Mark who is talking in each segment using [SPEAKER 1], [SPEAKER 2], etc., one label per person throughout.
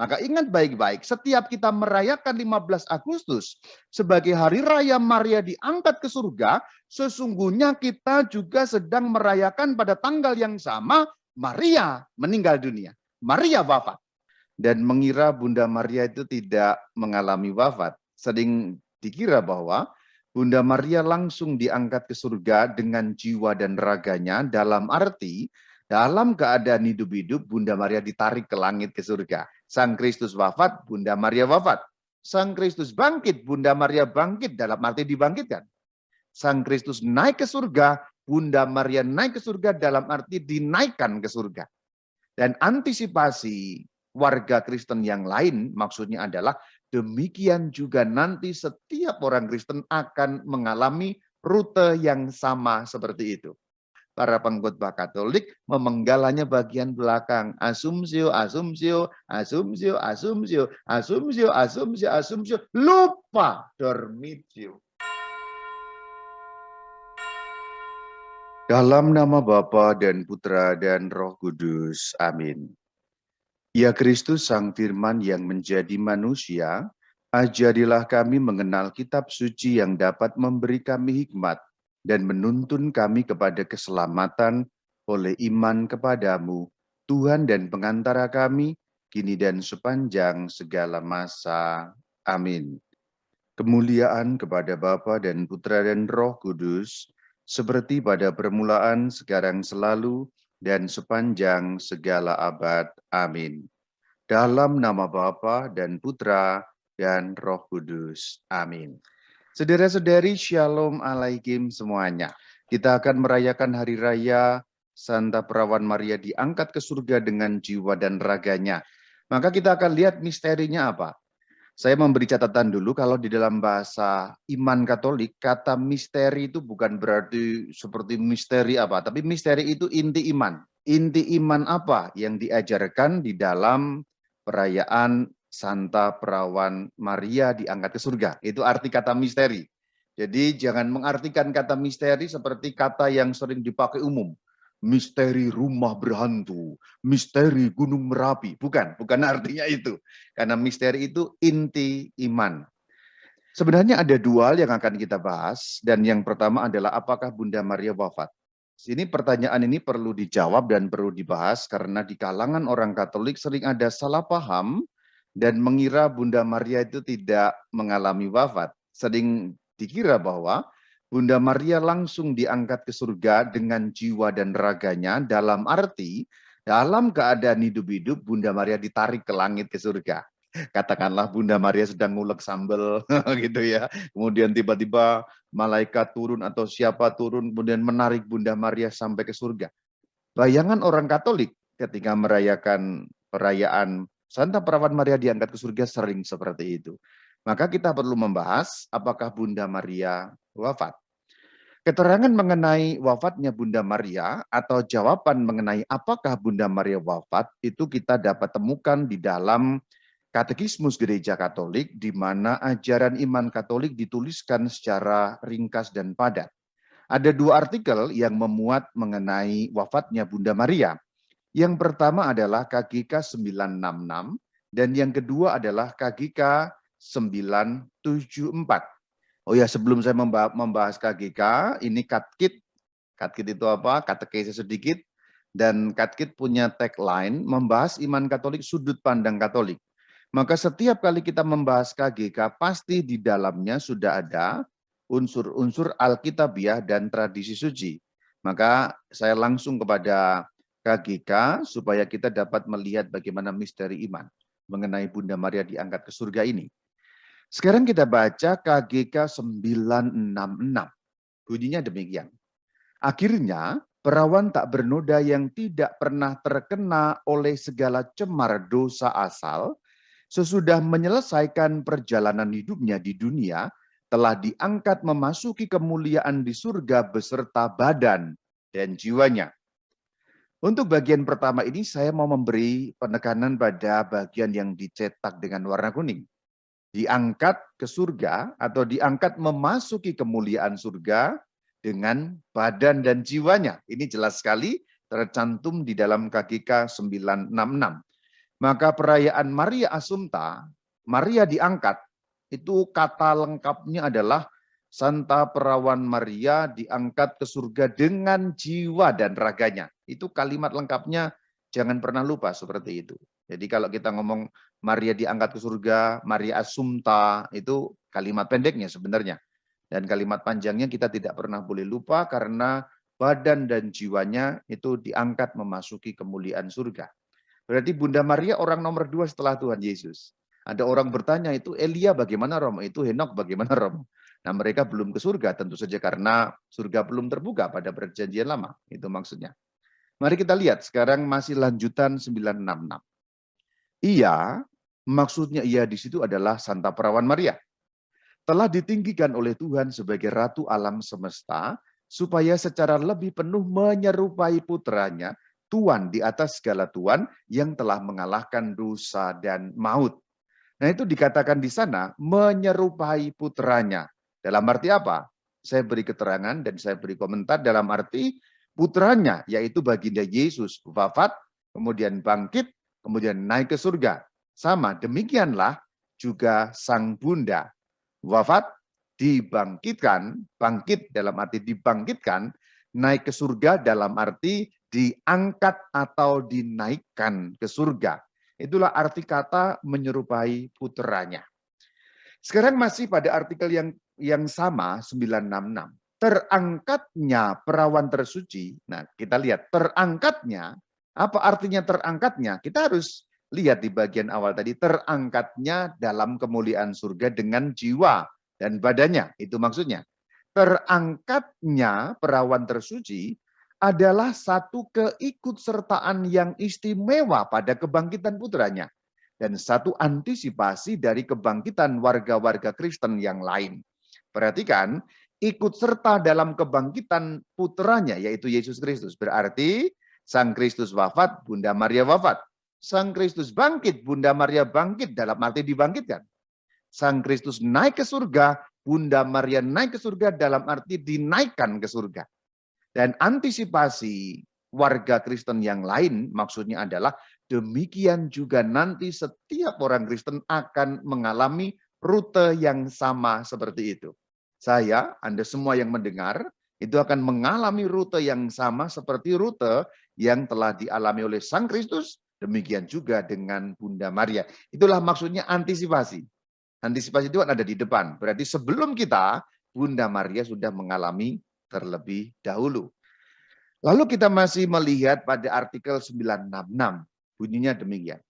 [SPEAKER 1] Maka ingat baik-baik, setiap kita merayakan 15 Agustus sebagai hari raya Maria diangkat ke surga, sesungguhnya kita juga sedang merayakan pada tanggal yang sama Maria meninggal dunia. Maria wafat. Dan mengira Bunda Maria itu tidak mengalami wafat. Sering dikira bahwa Bunda Maria langsung diangkat ke surga dengan jiwa dan raganya, dalam arti dalam keadaan hidup-hidup Bunda Maria ditarik ke langit ke surga. Sang Kristus wafat, Bunda Maria wafat. Sang Kristus bangkit, Bunda Maria bangkit, dalam arti dibangkitkan. Sang Kristus naik ke surga, Bunda Maria naik ke surga dalam arti dinaikkan ke surga. Dan antisipasi warga Kristen yang lain maksudnya adalah demikian juga nanti setiap orang Kristen akan mengalami rute yang sama seperti itu. Para pengkhotbah Katolik memenggalanya bagian belakang. Asumsio, asumsio, asumsio, asumsio, asumsio, asumsio, asumsio, lupa dormitio. Dalam nama Bapa dan Putra dan Roh Kudus. Amin. Ya Kristus Sang Firman yang menjadi manusia, ajarilah kami mengenal kitab suci yang dapat memberi kami hikmat dan menuntun kami kepada keselamatan oleh iman kepadamu, Tuhan dan pengantara kami, kini dan sepanjang segala masa. Amin. Kemuliaan kepada Bapa dan Putra dan Roh Kudus, seperti pada permulaan, sekarang, selalu, dan sepanjang segala abad. Amin. Dalam nama Bapa dan Putra dan Roh Kudus. Amin. Saudara-saudari, Shalom Alaikum semuanya. Kita akan merayakan Hari Raya Santa Perawan Maria diangkat ke surga dengan jiwa dan raganya. Maka kita akan lihat misterinya apa. Saya memberi catatan dulu, kalau di dalam bahasa iman Katolik, kata misteri itu bukan berarti seperti misteri apa, tapi misteri itu inti iman. Inti iman apa yang diajarkan di dalam perayaan Santa Perawan Maria diangkat ke surga? Itu arti kata misteri. Jadi jangan mengartikan kata misteri seperti kata yang sering dipakai umum. Misteri rumah berhantu, misteri gunung Merapi. Bukan artinya itu. Karena misteri itu inti iman. Sebenarnya ada dua hal yang akan kita bahas. Dan yang pertama adalah apakah Bunda Maria wafat? Ini pertanyaan ini perlu dijawab dan perlu dibahas karena di kalangan orang Katolik sering ada salah paham dan mengira Bunda Maria itu tidak mengalami wafat. Sering dikira bahwa Bunda Maria langsung diangkat ke surga dengan jiwa dan raganya, dalam arti dalam keadaan hidup-hidup Bunda Maria ditarik ke langit ke surga. Katakanlah Bunda Maria sedang ngulek sambal gitu ya. Kemudian tiba-tiba malaikat turun atau siapa turun kemudian menarik Bunda Maria sampai ke surga. Bayangan orang Katolik ketika merayakan perayaan Santa Perawan Maria diangkat ke surga sering seperti itu. Maka kita perlu membahas apakah Bunda Maria wafat. Keterangan mengenai wafatnya Bunda Maria atau jawaban mengenai apakah Bunda Maria wafat itu kita dapat temukan di dalam Katekismus Gereja Katolik, di mana ajaran iman Katolik dituliskan secara ringkas dan padat. Ada dua artikel yang memuat mengenai wafatnya Bunda Maria. Yang pertama adalah KGK 966 dan yang kedua adalah KGK 974. Oh ya, sebelum saya membahas KGK, ini Katkit. Katkit itu apa? Katekesi sedikit. Dan Katkit punya tagline, membahas iman Katolik, sudut pandang Katolik. Maka setiap kali kita membahas KGK, pasti di dalamnya sudah ada unsur-unsur Alkitabiah dan tradisi suci. Maka saya langsung kepada KGK, supaya kita dapat melihat bagaimana misteri iman mengenai Bunda Maria diangkat ke surga ini. Sekarang kita baca KGK 966. Bunyinya demikian. Akhirnya, perawan tak bernoda yang tidak pernah terkena oleh segala cemar dosa asal, sesudah menyelesaikan perjalanan hidupnya di dunia, telah diangkat memasuki kemuliaan di surga beserta badan dan jiwanya. Untuk bagian pertama ini saya mau memberi penekanan pada bagian yang dicetak dengan warna kuning. Diangkat ke surga atau diangkat memasuki kemuliaan surga dengan badan dan jiwanya. Ini jelas sekali tercantum di dalam KGK 966. Maka perayaan Maria Assumpta, Maria diangkat, itu kata lengkapnya adalah Santa Perawan Maria diangkat ke surga dengan jiwa dan raganya. Itu kalimat lengkapnya, jangan pernah lupa seperti itu. Jadi kalau kita ngomong Maria diangkat ke surga, Maria Assumpta, itu kalimat pendeknya sebenarnya. Dan kalimat panjangnya kita tidak pernah boleh lupa karena badan dan jiwanya itu diangkat memasuki kemuliaan surga. Berarti Bunda Maria orang nomor 2 setelah Tuhan Yesus. Ada orang bertanya, itu Elia bagaimana Romo? Itu Henok bagaimana Romo? Nah, mereka belum ke surga tentu saja karena surga belum terbuka pada perjanjian lama. Itu maksudnya. Mari kita lihat sekarang masih lanjutan 966. Ia, maksudnya ia di situ adalah Santa Perawan Maria. Telah ditinggikan oleh Tuhan sebagai Ratu alam semesta, supaya secara lebih penuh menyerupai putranya, Tuhan di atas segala Tuhan yang telah mengalahkan dosa dan maut. Nah itu dikatakan di sana, menyerupai putranya. Dalam arti apa? Saya beri keterangan dan saya beri komentar dalam arti putranya, yaitu baginda Yesus, wafat, kemudian bangkit, kemudian naik ke surga. Sama, demikianlah juga sang bunda. Wafat, dibangkitkan, bangkit dalam arti dibangkitkan, naik ke surga dalam arti diangkat atau dinaikkan ke surga. Itulah arti kata menyerupai puteranya. Sekarang masih pada artikel yang sama, 966. Terangkatnya perawan tersuci. Nah, kita lihat terangkatnya, apa artinya terangkatnya? Kita harus lihat di bagian awal tadi, terangkatnya dalam kemuliaan surga dengan jiwa dan badannya. Itu maksudnya. Terangkatnya perawan tersuci adalah satu keikutsertaan yang istimewa pada kebangkitan putranya. Dan satu antisipasi dari kebangkitan warga-warga Kristen yang lain. Perhatikan, ikut serta dalam kebangkitan putranya, yaitu Yesus Kristus. Berarti Sang Kristus wafat, Bunda Maria wafat. Sang Kristus bangkit, Bunda Maria bangkit, dalam arti dibangkitkan. Sang Kristus naik ke surga, Bunda Maria naik ke surga, dalam arti dinaikkan ke surga. Dan antisipasi warga Kristen yang lain maksudnya adalah demikian juga nanti setiap orang Kristen akan mengalami rute yang sama seperti itu. Saya, Anda semua yang mendengar, itu akan mengalami rute yang sama seperti rute yang telah dialami oleh Sang Kristus, demikian juga dengan Bunda Maria. Itulah maksudnya antisipasi. Antisipasi itu ada di depan. Berarti sebelum kita, Bunda Maria sudah mengalami terlebih dahulu. Lalu kita masih melihat pada artikel 966. Bunyinya demikian.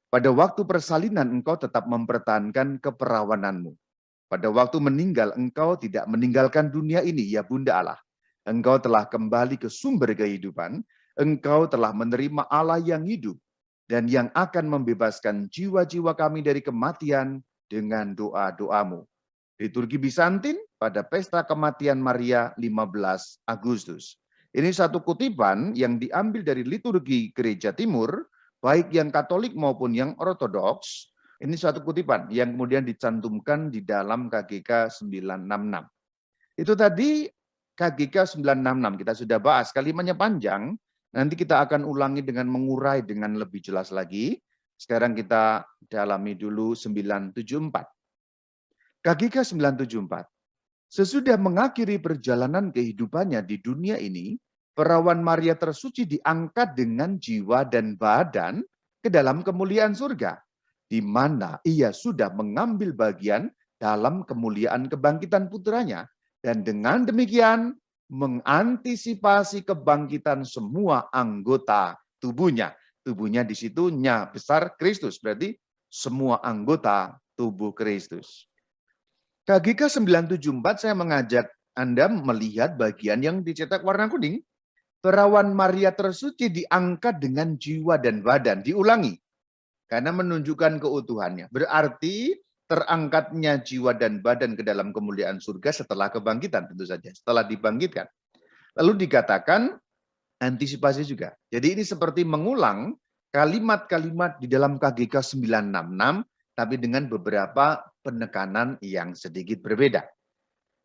[SPEAKER 1] Pada waktu persalinan engkau tetap mempertahankan keperawananmu. Pada waktu meninggal engkau tidak meninggalkan dunia ini, ya Bunda Allah. Engkau telah kembali ke sumber kehidupan. Engkau telah menerima Allah yang hidup dan yang akan membebaskan jiwa-jiwa kami dari kematian dengan doa-doamu. Liturgi Bizantin pada pesta kematian Maria 15 Agustus. Ini satu kutipan yang diambil dari liturgi Gereja Timur, baik yang Katolik maupun yang Ortodoks. Ini satu kutipan yang kemudian dicantumkan di dalam KGK 966. Itu tadi KGK 966, kita sudah bahas, kalimatnya panjang, nanti kita akan ulangi dengan mengurai dengan lebih jelas lagi. Sekarang kita dalami dulu 974. KGK 974. Sesudah mengakhiri perjalanan kehidupannya di dunia ini, perawan Maria tersuci diangkat dengan jiwa dan badan ke dalam kemuliaan surga, di mana ia sudah mengambil bagian dalam kemuliaan kebangkitan putranya, dan dengan demikian mengantisipasi kebangkitan semua anggota tubuhnya. Tubuhnya di situ nya besar Kristus, berarti semua anggota tubuh Kristus. KGK 974 saya mengajak Anda melihat bagian yang dicetak warna kuning. Perawan Maria tersuci diangkat dengan jiwa dan badan. Diulangi. Karena menunjukkan keutuhannya. Berarti terangkatnya jiwa dan badan ke dalam kemuliaan surga setelah kebangkitan tentu saja. Setelah dibangkitkan. Lalu dikatakan antisipasi juga. Jadi ini seperti mengulang kalimat-kalimat di dalam KGK 966 tapi dengan beberapa penekanan yang sedikit berbeda.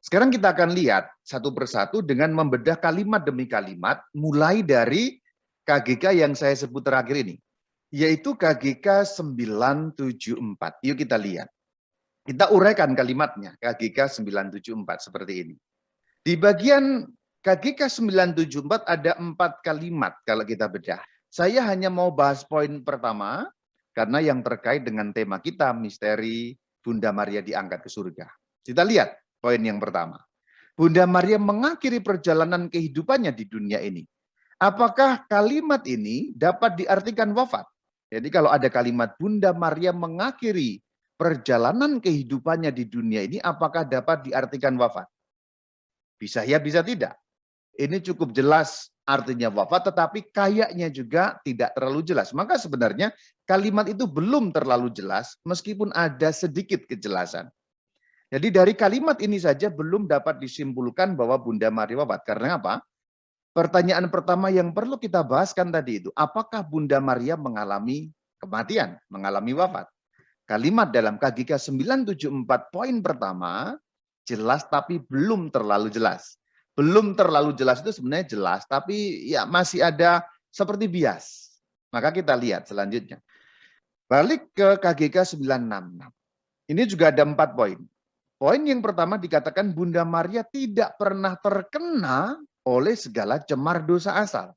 [SPEAKER 1] Sekarang kita akan lihat satu persatu dengan membedah kalimat demi kalimat mulai dari KGK yang saya sebut terakhir ini. yaitu KGK 974. Yuk kita lihat. Kita uraikan kalimatnya, KGK 974 seperti ini. Di bagian KGK 974 ada 4 kalimat kalau kita bedah. Saya hanya mau bahas poin pertama, karena yang terkait dengan tema kita, misteri Bunda Maria diangkat ke surga. Kita lihat poin yang pertama. Bunda Maria mengakhiri perjalanan kehidupannya di dunia ini. Apakah kalimat ini dapat diartikan wafat? Jadi kalau ada kalimat Bunda Maria mengakhiri perjalanan kehidupannya di dunia ini, apakah dapat diartikan wafat? Bisa ya, bisa tidak. Ini cukup jelas artinya wafat, tetapi kayaknya juga tidak terlalu jelas. Maka sebenarnya kalimat itu belum terlalu jelas, meskipun ada sedikit kejelasan. Jadi dari kalimat ini saja belum dapat disimpulkan bahwa Bunda Maria wafat. Karena apa? Pertanyaan pertama yang perlu kita bahaskan tadi itu, apakah Bunda Maria mengalami kematian, mengalami wafat? Kalimat dalam KGK 974 poin pertama, jelas tapi belum terlalu jelas. Belum terlalu jelas itu sebenarnya jelas, tapi ya masih ada seperti bias. Maka kita lihat selanjutnya. Balik ke KGK 966. Ini juga ada 4 poin. Poin yang pertama dikatakan Bunda Maria tidak pernah terkena oleh segala cemar dosa asal.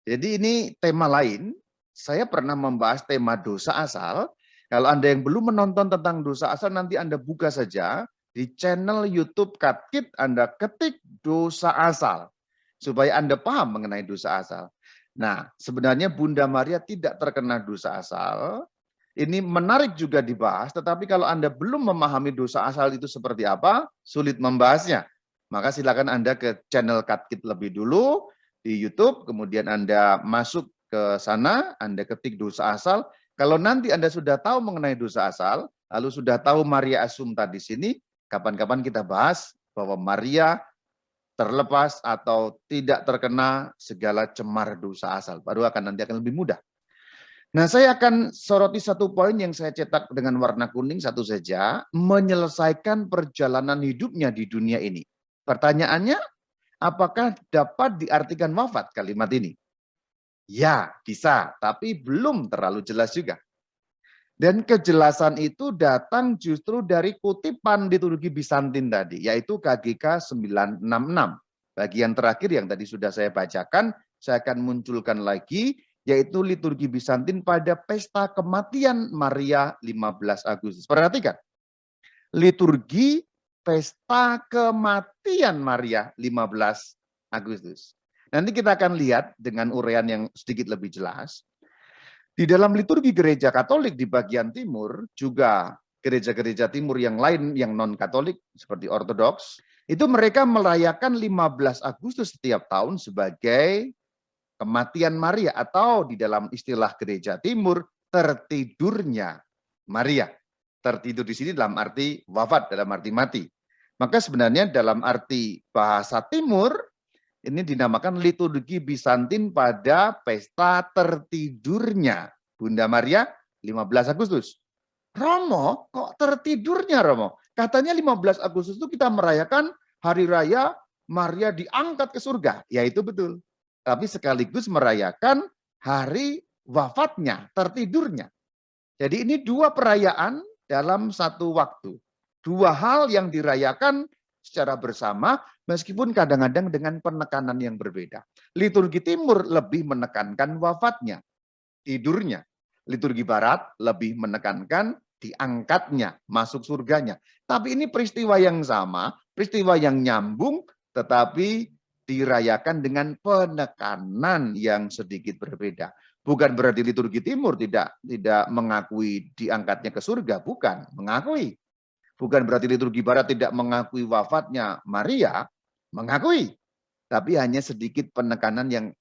[SPEAKER 1] Jadi ini tema lain. Saya pernah membahas tema dosa asal. Kalau Anda yang belum menonton tentang dosa asal, nanti Anda buka saja di channel YouTube Katkit, Anda ketik dosa asal. Supaya Anda paham mengenai dosa asal. Nah, sebenarnya Bunda Maria tidak terkena dosa asal. Ini menarik juga dibahas, tetapi kalau Anda belum memahami dosa asal itu seperti apa, sulit membahasnya. Maka silakan Anda ke channel Katkit lebih dulu di YouTube, kemudian Anda masuk ke sana, Anda ketik dosa asal. Kalau nanti Anda sudah tahu mengenai dosa asal, lalu sudah tahu Maria Assumpta di sini, kapan-kapan kita bahas bahwa Maria terlepas atau tidak terkena segala cemar dosa asal. Baru nanti akan lebih mudah. Nah, saya akan soroti satu poin yang saya cetak dengan warna kuning satu saja, menyelesaikan perjalanan hidupnya di dunia ini. Pertanyaannya, apakah dapat diartikan wafat kalimat ini? Ya, bisa, tapi belum terlalu jelas juga. Dan kejelasan itu datang justru dari kutipan liturgi Bizantin tadi, yaitu KGK 966. Bagian terakhir yang tadi sudah saya bacakan, saya akan munculkan lagi, yaitu liturgi Bizantin pada pesta kematian Maria 15 Agustus. Perhatikan, liturgi pesta kematian Maria 15 Agustus. Nanti kita akan lihat dengan uraian yang sedikit lebih jelas. Di dalam liturgi gereja Katolik di bagian timur, juga gereja-gereja timur yang lain yang non-Katolik seperti Ortodoks, itu mereka merayakan 15 Agustus setiap tahun sebagai kematian Maria, atau di dalam istilah gereja timur, tertidurnya Maria. Tertidur di sini dalam arti wafat, dalam arti mati. Maka sebenarnya dalam arti bahasa timur, ini dinamakan liturgi Bizantin pada pesta tertidurnya Bunda Maria 15 Agustus. Romo, kok tertidurnya Romo? Katanya 15 Agustus itu kita merayakan hari raya Maria diangkat ke surga. Ya itu betul. Tapi sekaligus merayakan hari wafatnya, tertidurnya. Jadi ini dua perayaan dalam satu waktu. Dua hal yang dirayakan secara bersama, meskipun kadang-kadang dengan penekanan yang berbeda. Liturgi timur lebih menekankan wafatnya, tidurnya. Liturgi barat lebih menekankan diangkatnya, masuk surganya. Tapi ini peristiwa yang sama, peristiwa yang nyambung, tetapi dirayakan dengan penekanan yang sedikit berbeda. Bukan berarti liturgi timur tidak mengakui diangkatnya ke surga, bukan, mengakui. Bukan berarti liturgi barat tidak mengakui wafatnya Maria, mengakui. Tapi hanya sedikit penekanan yang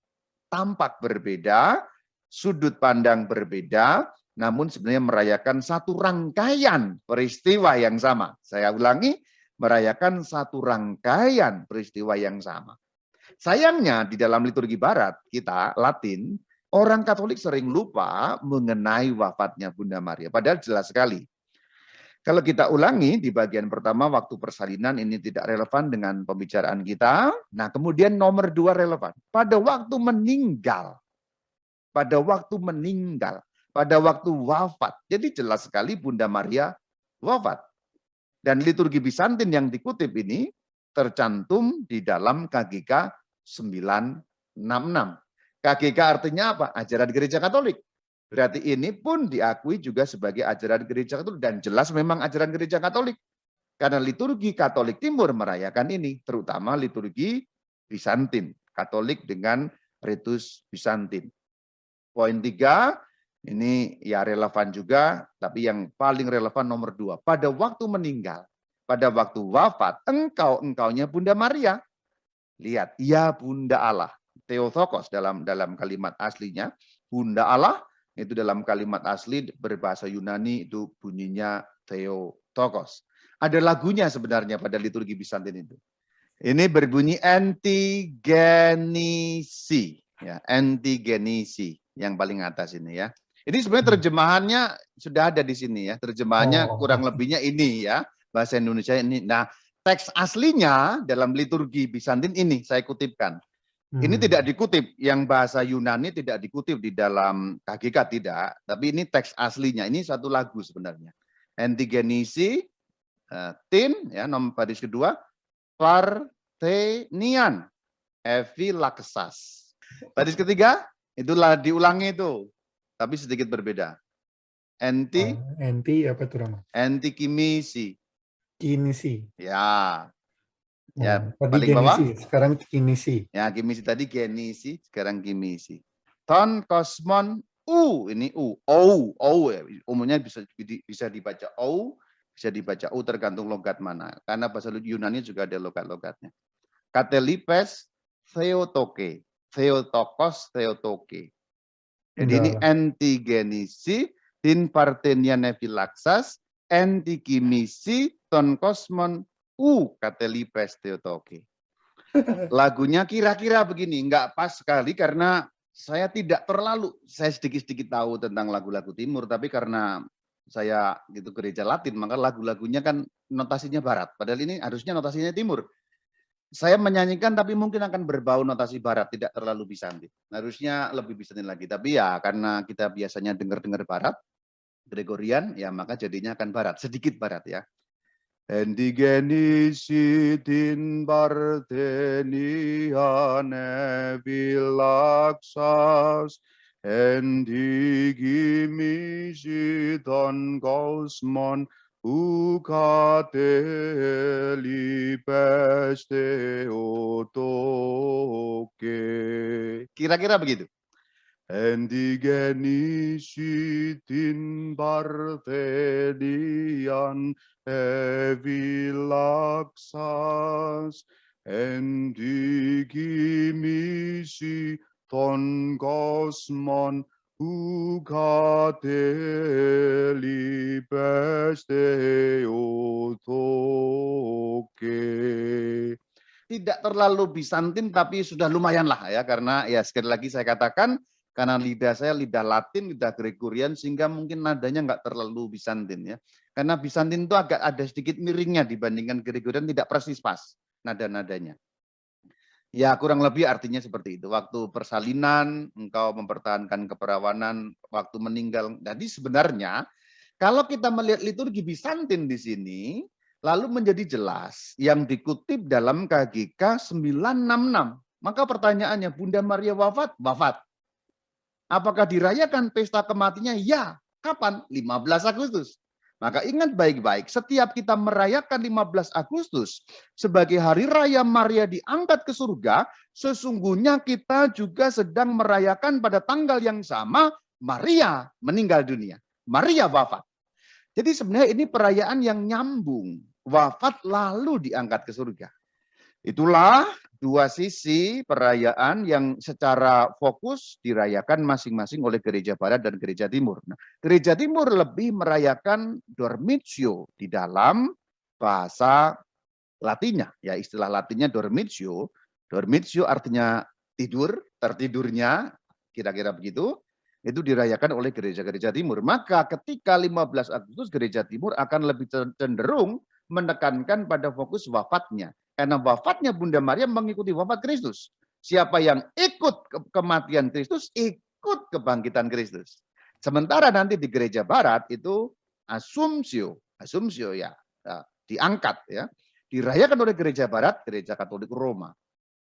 [SPEAKER 1] tampak berbeda, sudut pandang berbeda, namun sebenarnya merayakan satu rangkaian peristiwa yang sama. Saya ulangi, merayakan satu rangkaian peristiwa yang sama. Sayangnya di dalam liturgi barat kita, Latin, orang Katolik sering lupa mengenai wafatnya Bunda Maria. Padahal jelas sekali. Kalau kita ulangi di bagian pertama waktu persalinan ini tidak relevan dengan pembicaraan kita. Nah kemudian nomor 2 relevan. Pada waktu meninggal. pada waktu meninggal, pada waktu wafat. Jadi jelas sekali Bunda Maria wafat. Dan liturgi Bizantin yang dikutip ini tercantum di dalam KGK 966. KGK artinya apa? Ajaran Gereja Katolik. Berarti ini pun diakui juga sebagai ajaran Gereja Katolik. Dan jelas memang ajaran Gereja Katolik. Karena liturgi Katolik Timur merayakan ini. Terutama liturgi Bizantin. Katolik dengan ritus Bizantin. Poin 3, ini ya relevan juga, tapi yang paling relevan nomor 2. Pada waktu meninggal, pada waktu wafat, engkaunya Bunda Maria. Lihat, ya Bunda Allah. Theotokos dalam kalimat aslinya. Bunda Allah, itu dalam kalimat asli berbahasa Yunani itu bunyinya Theotokos. Ada lagunya sebenarnya pada liturgi Bizantin itu. Ini berbunyi antigenisi. Ya, antigenisi yang paling atas ini ya. Ini sebenarnya terjemahannya sudah ada di sini ya. Terjemahannya kurang lebihnya ini ya. Bahasa Indonesia ini. Nah, teks aslinya dalam liturgi Bizantin ini saya kutipkan. Ini tidak dikutip, yang bahasa Yunani tidak dikutip di dalam KGK tidak. Tapi ini teks aslinya. Ini satu lagu sebenarnya. Antigenisi, tin, ya nomor baris kedua, Parthenian, Evilaksas. Baris ketiga, itulah diulangi itu, tapi sedikit berbeda. Anti
[SPEAKER 2] apa tuh Rama?
[SPEAKER 1] Antikimisi.
[SPEAKER 2] Kinisi.
[SPEAKER 1] Ya. Ya,
[SPEAKER 2] tadi
[SPEAKER 1] paling
[SPEAKER 2] genisi,
[SPEAKER 1] bawah.
[SPEAKER 2] sekarang kinisi.
[SPEAKER 1] Ya, kimisi tadi genisi, sekarang kimisi. Ton kosmon ini ya. Umumnya bisa dibaca bisa dibaca tergantung logat mana. Karena bahasa Yunani juga ada logat-logatnya. Katelipes Theotoke, Theotokos, Theotoke. Jadi ini antigenisi, tin Parthenian Evilaksas, antikimisi, ton kosmon, Katelipes Theotoke. Lagunya kira-kira begini, nggak pas sekali karena saya sedikit-sedikit tahu tentang lagu-lagu Timur, tapi karena saya gitu gereja Latin, maka lagu-lagunya kan notasinya Barat. Padahal ini harusnya notasinya Timur. Saya menyanyikan tapi mungkin akan berbau notasi Barat, tidak terlalu Bizantin. Harusnya lebih Bizantin lagi. Tapi ya karena kita biasanya dengar-dengar Barat, Gregorian, ya maka jadinya akan Barat, sedikit Barat ya. Antigenisi tin Parthenian Evilaksas, antikimisi ton kosmon, Katelipes Theotoke. Kira-kira begitu. Antigenisi tin Parthenian Evilaksas, antikimisi ton kosmon, Katelipes Theotoke. Tidak terlalu Bizantin tapi sudah lumayan lah ya, karena ya sekali lagi saya katakan karena lidah saya lidah Latin, lidah Gregorian, sehingga mungkin nadanya nggak terlalu Bizantin ya. Karena Bizantin itu agak ada sedikit miringnya dibandingkan Gregorian, tidak persis pas nada-nadanya. Ya kurang lebih artinya seperti itu. Waktu persalinan, engkau mempertahankan keperawanan, waktu meninggal. Jadi sebenarnya kalau kita melihat liturgi Bizantin di sini, lalu menjadi jelas yang dikutip dalam KGK 966. Maka pertanyaannya, Bunda Maria wafat? Wafat. Apakah dirayakan pesta kematiannya? Ya. Kapan? 15 Agustus. Maka ingat baik-baik, setiap kita merayakan 15 Agustus sebagai hari raya Maria diangkat ke surga, sesungguhnya kita juga sedang merayakan pada tanggal yang sama Maria meninggal dunia. Maria wafat. Jadi sebenarnya ini perayaan yang nyambung. Wafat lalu diangkat ke surga. Itulah dua sisi perayaan yang secara fokus dirayakan masing-masing oleh Gereja Barat dan Gereja Timur. Nah, Gereja Timur lebih merayakan dormitio di dalam bahasa Latinnya. Ya, istilah Latinnya dormitio. Dormitio artinya tidur, tertidurnya, kira-kira begitu. Itu dirayakan oleh gereja-gereja Timur. Maka ketika 15 Agustus Gereja Timur akan lebih cenderung menekankan pada fokus wafatnya. Karena wafatnya Bunda Maria mengikuti wafat Kristus. Siapa yang ikut kematian Kristus, ikut kebangkitan Kristus. Sementara nanti di gereja barat itu asumsio ya, diangkat ya, dirayakan oleh gereja barat, gereja Katolik Roma.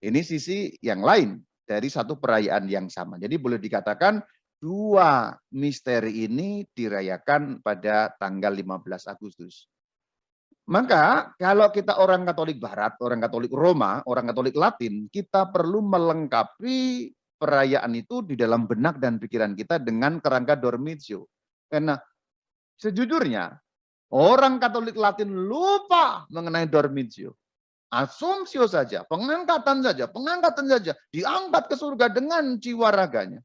[SPEAKER 1] Ini sisi yang lain dari satu perayaan yang sama. Jadi boleh dikatakan dua misteri ini dirayakan pada tanggal 15 Agustus. Maka kalau kita orang Katolik Barat, orang Katolik Roma, orang Katolik Latin, kita perlu melengkapi perayaan itu di dalam benak dan pikiran kita dengan kerangka Dormitio. Karena sejujurnya orang Katolik Latin lupa mengenai Dormitio. Asumsio saja, pengangkatan saja, diangkat ke surga dengan jiwa raganya.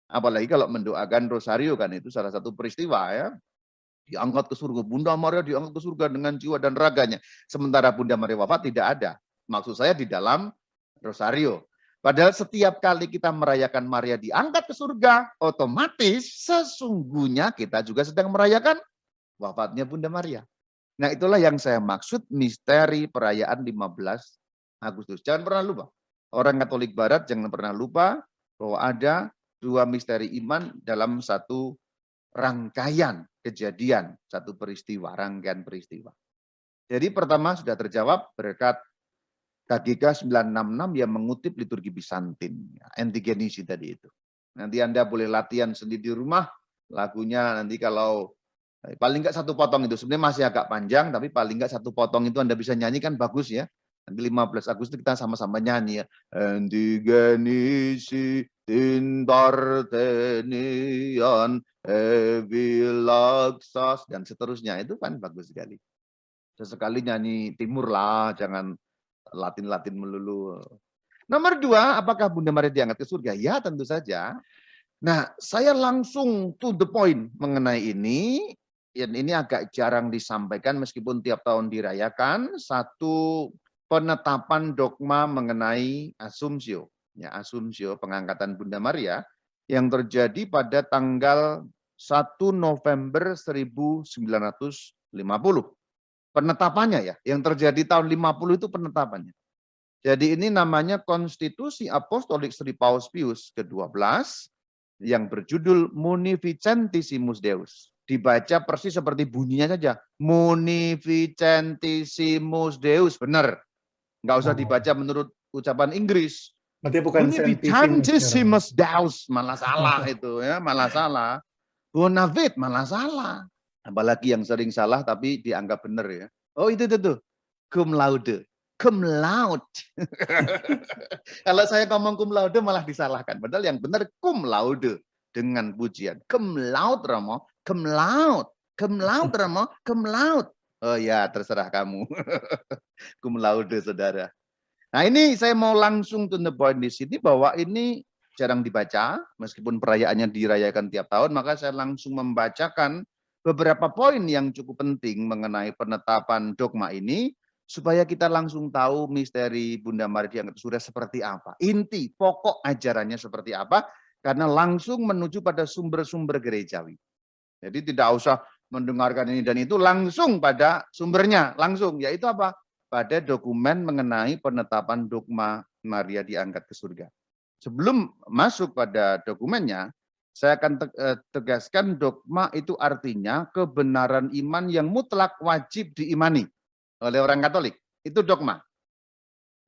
[SPEAKER 1] Apalagi kalau mendoakan rosario kan itu salah satu peristiwa ya. Diangkat ke surga, Bunda Maria diangkat ke surga dengan jiwa dan raganya. Sementara Bunda Maria wafat tidak ada. Maksud saya di dalam rosario. Padahal setiap kali kita merayakan Maria diangkat ke surga, otomatis sesungguhnya kita juga sedang merayakan wafatnya Bunda Maria. Nah itulah yang saya maksud misteri perayaan 15 Agustus. Jangan pernah lupa. Orang Katolik Barat jangan pernah lupa bahwa ada dua misteri iman dalam satu rangkaian kejadian, satu peristiwa, rangkaian peristiwa. Jadi pertama sudah terjawab berkat KGK 966 yang mengutip liturgi Bizantin, Antigenisi tadi itu. Nanti Anda boleh latihan sendiri di rumah, lagunya nanti kalau paling enggak satu potong itu, sebenarnya masih agak panjang, tapi paling enggak satu potong itu Anda bisa nyanyikan bagus ya. Nanti 15 Agustus kita sama-sama nyanyi ya. Antigenisi tintartenian evilaksas dan seterusnya, itu kan bagus sekali. Sesekali nyanyi timur lah, jangan Latin-Latin melulu. Nomor 2, apakah Bunda Maria diangkat ke surga? Ya tentu saja. Nah saya langsung to the point mengenai ini. Dan ini agak jarang disampaikan meskipun tiap tahun dirayakan. Satu penetapan dogma mengenai asumsio. Ya, asumsio pengangkatan Bunda Maria yang terjadi pada tanggal 1 November 1950. Penetapannya ya, yang terjadi tahun 50 itu penetapannya. Jadi ini namanya Konstitusi Apostolik Sri Paus Pius ke-12 yang berjudul Munificentissimus Deus. Dibaca persis seperti bunyinya saja. Munificentissimus Deus, benar. Nggak usah dibaca menurut ucapan Inggris.
[SPEAKER 2] Berarti bukan
[SPEAKER 1] Munificentissimus Deus, malah salah itu ya, malah salah. Bonavit malah salah. Apalagi yang sering salah tapi dianggap benar ya. Oh itu tuh, cum laude. Cum laude. Kalau saya ngomong cum laude malah disalahkan. Padahal yang benar cum laude dengan pujian. Cum laude Romo, cum laude. Cum laude Romo, cum laude. Oh ya terserah kamu. Cum laude saudara. Nah ini saya mau langsung to the point di sini bahwa ini jarang dibaca. Meskipun perayaannya dirayakan tiap tahun, maka saya langsung membacakan beberapa poin yang cukup penting mengenai penetapan dogma ini, supaya kita langsung tahu misteri Bunda Maria diangkat ke surga seperti apa. Inti, pokok ajarannya seperti apa, karena langsung menuju pada sumber-sumber gerejawi. Jadi tidak usah mendengarkan ini dan itu, langsung pada sumbernya, langsung, yaitu apa? Pada dokumen mengenai penetapan dogma Maria diangkat ke surga. Sebelum masuk pada dokumennya, saya akan tegaskan dogma itu artinya kebenaran iman yang mutlak wajib diimani oleh orang Katolik. Itu dogma.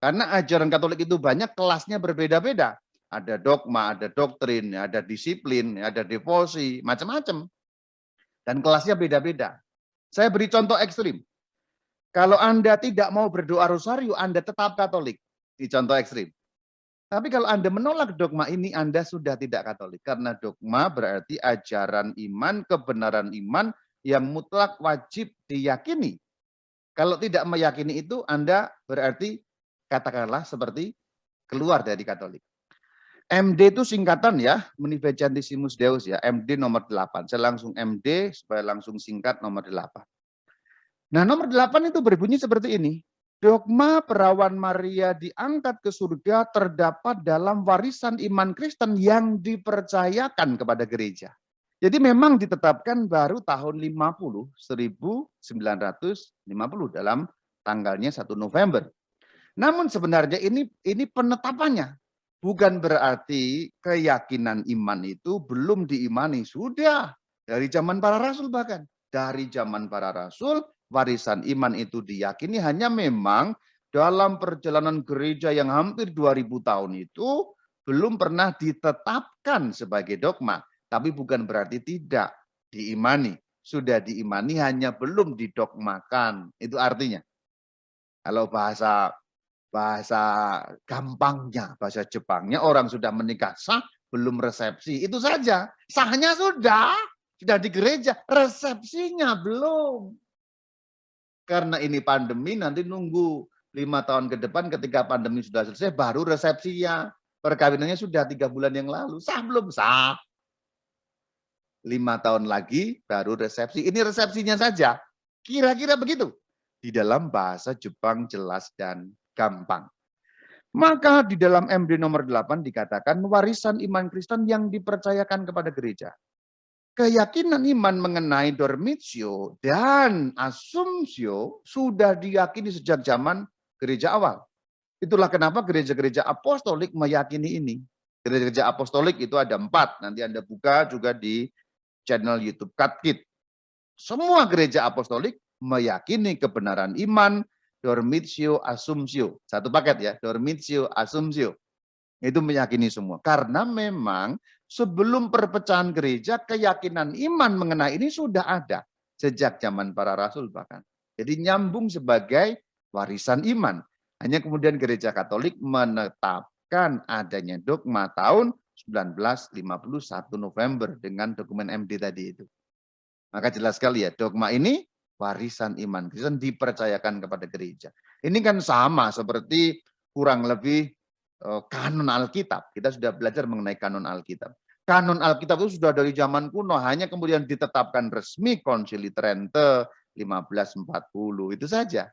[SPEAKER 1] Karena ajaran Katolik itu banyak, kelasnya berbeda-beda. Ada dogma, ada doktrin, ada disiplin, ada devosi, macam-macam. Dan kelasnya beda-beda. Saya beri contoh ekstrim. Kalau Anda tidak mau berdoa rosario, Anda tetap Katolik. Di contoh ekstrim. Tapi kalau Anda menolak dogma ini, Anda sudah tidak Katolik. Karena dogma berarti ajaran iman, kebenaran iman yang mutlak wajib diyakini. Kalau tidak meyakini itu, Anda berarti katakanlah seperti keluar dari Katolik. MD itu singkatan ya, Munificentissimus Deus ya, MD nomor 8. Saya langsung MD supaya langsung singkat nomor 8. Nah nomor 8 itu berbunyi seperti ini. Dogma perawan Maria diangkat ke surga terdapat dalam warisan iman Kristen yang dipercayakan kepada gereja. Jadi memang ditetapkan baru tahun 1950 dalam tanggalnya 1 November. Namun sebenarnya ini penetapannya. Bukan berarti keyakinan iman itu belum diimani. Sudah. Dari zaman para rasul bahkan. Dari zaman para rasul, warisan iman itu diyakini, hanya memang dalam perjalanan gereja yang hampir 2000 tahun itu belum pernah ditetapkan sebagai dogma. Tapi bukan berarti tidak diimani. Sudah diimani, hanya belum didogmakan. Itu artinya. Kalau bahasa gampangnya, bahasa Jepangnya, orang sudah menikah sah, belum resepsi. Itu saja. Sahnya sudah di gereja, resepsinya belum. Karena ini pandemi, nanti nunggu 5 tahun ke depan ketika pandemi sudah selesai, baru resepsinya. Perkawinannya sudah 3 bulan yang lalu. Sah belum? Sah. 5 tahun lagi baru resepsi. Ini resepsinya saja. Kira-kira begitu. Di dalam bahasa Jepang jelas dan gampang. Maka di dalam MD nomor 8 dikatakan warisan iman Kristen yang dipercayakan kepada gereja. Keyakinan iman mengenai dormitio dan assumptio sudah diyakini sejak zaman gereja awal. Itulah kenapa gereja-gereja apostolik meyakini ini. Gereja-gereja apostolik itu ada 4. Nanti Anda buka juga di channel YouTube Katkit. Semua gereja apostolik meyakini kebenaran iman, dormitio, assumptio. Satu paket ya, dormitio, assumptio. Itu meyakini semua. Karena memang sebelum perpecahan gereja, keyakinan iman mengenai ini sudah ada. Sejak zaman para rasul bahkan. Jadi nyambung sebagai warisan iman. Hanya kemudian gereja Katolik menetapkan adanya dogma tahun 1951 November dengan dokumen MD tadi itu. Maka jelas sekali ya, dogma ini warisan iman Kristen dipercayakan kepada gereja. Ini kan sama seperti kurang lebih kanon Alkitab. Kita sudah belajar mengenai kanon Alkitab. Kanon Alkitab itu sudah dari zaman kuno, hanya kemudian ditetapkan resmi Konsili Trente 1540, itu saja.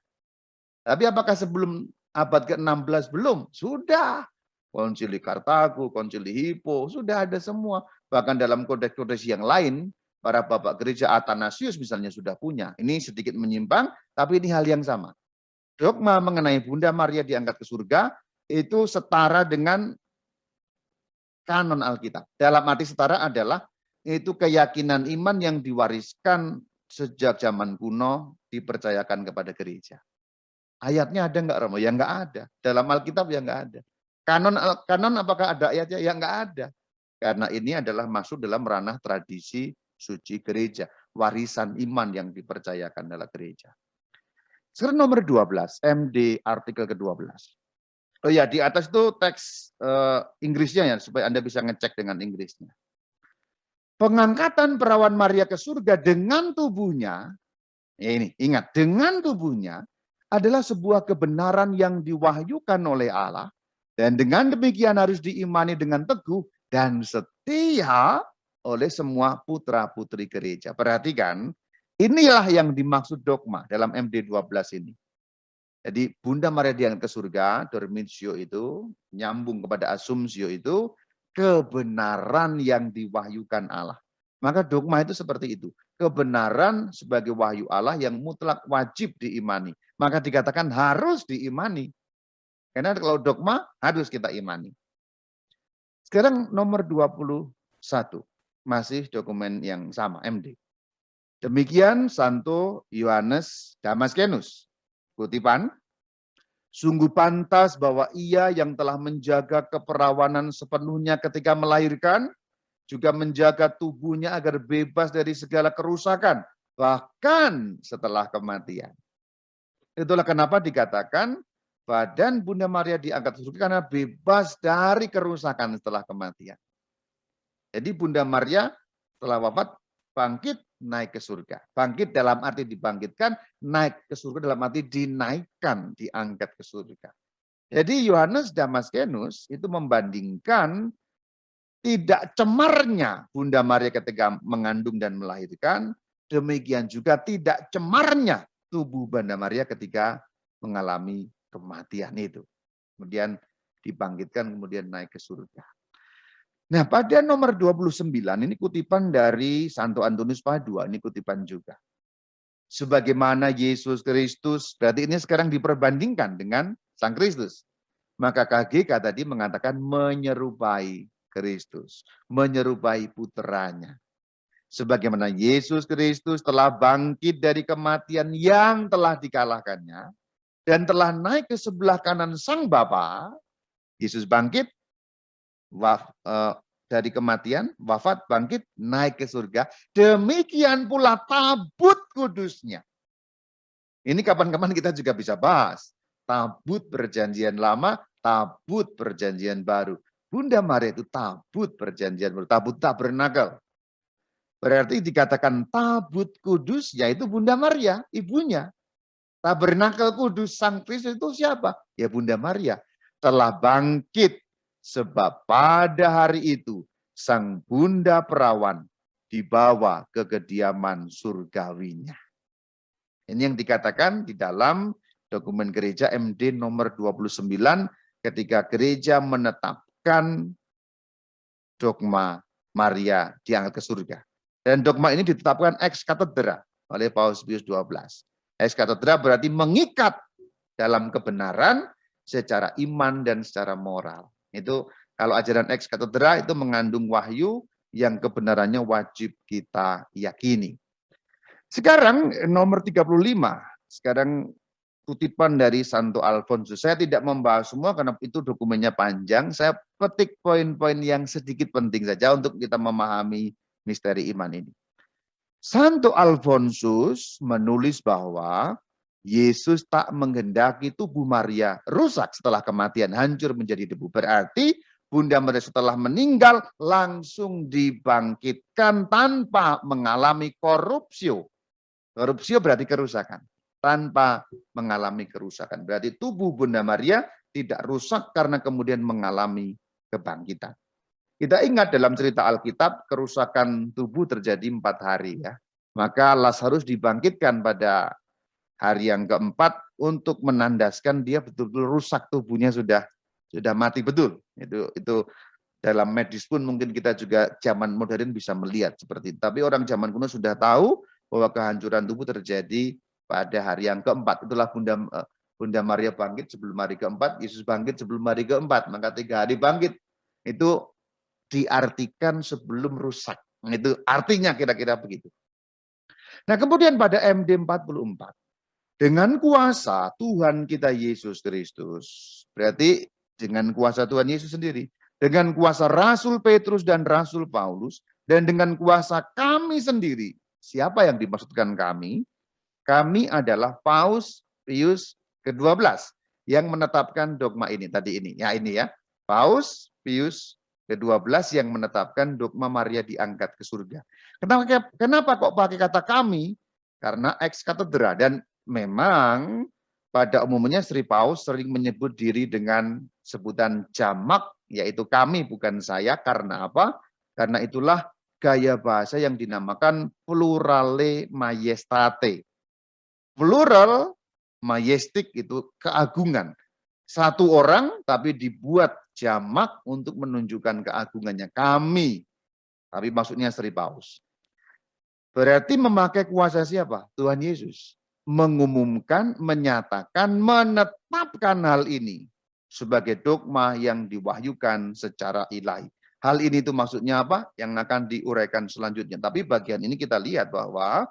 [SPEAKER 1] Tapi apakah sebelum abad ke-16 belum? Sudah. Konsili Kartago, Konsili Hippo, sudah ada semua. Bahkan dalam kodeks-kodeks yang lain, para bapak gereja Athanasius misalnya sudah punya. Ini sedikit menyimpang, tapi ini hal yang sama. Dogma mengenai Bunda Maria diangkat ke surga, itu setara dengan kanon Alkitab. Dalam arti setara adalah itu keyakinan iman yang diwariskan sejak zaman kuno dipercayakan kepada gereja. Ayatnya ada nggak, Romo? Ya nggak ada. Dalam Alkitab ya nggak ada. Kanon apakah ada ayatnya? Ya nggak ada. Karena ini adalah masuk dalam ranah tradisi suci gereja. Warisan iman yang dipercayakan dalam gereja. Sekarang nomor 12, MD artikel ke-12. Oh ya, di atas itu teks Inggrisnya ya, supaya Anda bisa ngecek dengan Inggrisnya. Pengangkatan perawan Maria ke surga dengan tubuhnya, ya ini, ingat, dengan tubuhnya adalah sebuah kebenaran yang diwahyukan oleh Allah, dan dengan demikian harus diimani dengan teguh dan setia oleh semua putra-putri gereja. Perhatikan, inilah yang dimaksud dogma dalam MD 12 ini. Jadi Bunda Maria diangkat ke surga, dormitio itu, nyambung kepada assumptio itu, kebenaran yang diwahyukan Allah. Maka dogma itu seperti itu. Kebenaran sebagai wahyu Allah yang mutlak wajib diimani. Maka dikatakan harus diimani. Karena kalau dogma harus kita imani. Sekarang nomor 21. Masih dokumen yang sama, MD. Demikian Santo Yohanes Damaskenus. Kutipan, sungguh pantas bahwa ia yang telah menjaga keperawanan sepenuhnya ketika melahirkan, juga menjaga tubuhnya agar bebas dari segala kerusakan, bahkan setelah kematian. Itulah kenapa dikatakan badan Bunda Maria diangkat ke surga karena bebas dari kerusakan setelah kematian. Jadi Bunda Maria setelah wafat bangkit, naik ke surga. Bangkit dalam arti dibangkitkan, naik ke surga dalam arti dinaikkan, diangkat ke surga. Jadi Yohanes Damaskenus itu membandingkan tidak cemarnya Bunda Maria ketika mengandung dan melahirkan, demikian juga tidak cemarnya tubuh Bunda Maria ketika mengalami kematian itu. Kemudian dibangkitkan, kemudian naik ke surga. Nah, pada nomor 29, ini kutipan dari Santo Antonius Padua, ini kutipan juga. Sebagaimana Yesus Kristus, berarti ini sekarang diperbandingkan dengan Sang Kristus. Maka KGK tadi mengatakan menyerupai Kristus, menyerupai puteranya. Sebagaimana Yesus Kristus telah bangkit dari kematian yang telah dikalahkannya dan telah naik ke sebelah kanan Sang Bapa, Yesus bangkit dari kematian, wafat, bangkit, naik ke surga. Demikian pula tabut kudusnya. Ini kapan-kapan kita juga bisa bahas. Tabut perjanjian lama, tabut perjanjian baru. Bunda Maria itu tabut perjanjian baru, tabut tabernakel. Berarti dikatakan tabut kudus, yaitu Bunda Maria, ibunya. Tabernakel kudus Sang Kristus itu siapa? Ya Bunda Maria. Telah bangkit, sebab pada hari itu Sang Bunda Perawan dibawa ke kediaman surgawinya. Ini yang dikatakan di dalam dokumen gereja MD nomor 29 ketika gereja menetapkan dogma Maria diangkat ke surga. Dan dogma ini ditetapkan ex cathedra oleh Paus Pius XII. Ex cathedra berarti mengikat dalam kebenaran secara iman dan secara moral. Itu kalau ajaran ex cathedra itu mengandung wahyu yang kebenarannya wajib kita yakini. Sekarang nomor 35. Sekarang kutipan dari Santo Alfonsus. Saya tidak membahas semua karena itu dokumennya panjang. Saya petik poin-poin yang sedikit penting saja untuk kita memahami misteri iman ini. Santo Alfonsus menulis bahwa Yesus tak menghendaki tubuh Maria rusak setelah kematian, hancur menjadi debu. Berarti Bunda Maria setelah meninggal langsung dibangkitkan tanpa mengalami korupsio. Korupsio berarti kerusakan. Tanpa mengalami kerusakan. Berarti tubuh Bunda Maria tidak rusak karena kemudian mengalami kebangkitan. Kita ingat dalam cerita Alkitab, kerusakan tubuh terjadi 4 hari ya. Maka Lazarus dibangkitkan pada hari yang keempat untuk menandaskan dia betul-betul rusak tubuhnya sudah mati betul. Itu dalam medis pun mungkin kita juga zaman modern bisa melihat seperti itu. Tapi orang zaman kuno sudah tahu bahwa kehancuran tubuh terjadi pada hari yang keempat. Itulah Bunda Maria bangkit sebelum hari keempat, Yesus bangkit sebelum hari keempat. Maka 3 hari bangkit. Itu diartikan sebelum rusak. Itu artinya kira-kira begitu. Nah kemudian pada MD 44. Dengan kuasa Tuhan kita Yesus Kristus. Berarti dengan kuasa Tuhan Yesus sendiri. Dengan kuasa Rasul Petrus dan Rasul Paulus. Dan dengan kuasa kami sendiri. Siapa yang dimaksudkan kami? Kami adalah Paus Pius ke-12. Yang menetapkan dogma ini. Tadi ini. Ya ini ya. Paus Pius ke-12 yang menetapkan dogma Maria diangkat ke surga. Kenapa kok pakai kata kami? Karena ex cathedra. Dan memang pada umumnya Sri Paus sering menyebut diri dengan sebutan jamak, yaitu kami bukan saya. Karena apa? Karena itulah gaya bahasa yang dinamakan plurale majestate. Plural, majestik itu keagungan. Satu orang tapi dibuat jamak untuk menunjukkan keagungannya. Kami. Tapi maksudnya Sri Paus. Berarti memakai kuasa siapa? Tuhan Yesus. Mengumumkan, menyatakan, menetapkan hal ini. Sebagai dogma yang diwahyukan secara ilahi. Hal ini itu maksudnya apa? Yang akan diuraikan selanjutnya. Tapi bagian ini kita lihat bahwa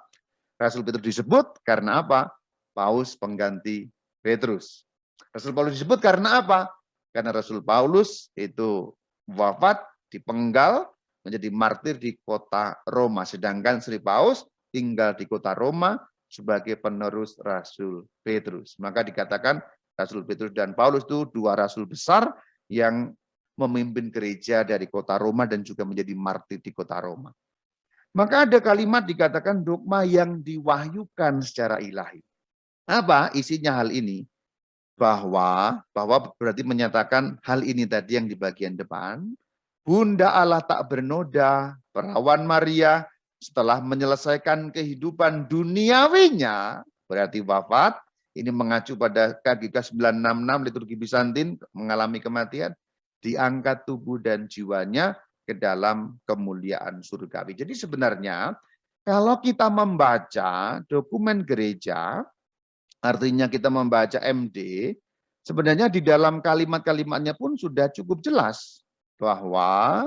[SPEAKER 1] Rasul Petrus disebut karena apa? Paus pengganti Petrus. Rasul Paulus disebut karena apa? Karena Rasul Paulus itu wafat, dipenggal, menjadi martir di kota Roma. Sedangkan Sri Paus tinggal di kota Roma sebagai penerus Rasul Petrus. Maka dikatakan Rasul Petrus dan Paulus itu 2 rasul besar yang memimpin gereja dari kota Roma dan juga menjadi martir di kota Roma. Maka ada kalimat dikatakan dogma yang diwahyukan secara ilahi. Apa isinya hal ini? Bahwa berarti menyatakan hal ini tadi yang di bagian depan. Bunda Allah tak bernoda, perawan Maria setelah menyelesaikan kehidupan duniawinya, berarti wafat, ini mengacu pada KGK 966 liturgi Bizantin, mengalami kematian, diangkat tubuh dan jiwanya ke dalam kemuliaan surgawi. Jadi sebenarnya kalau kita membaca dokumen gereja, artinya kita membaca MD, Sebenarnya di dalam kalimat-kalimatnya pun sudah cukup jelas bahwa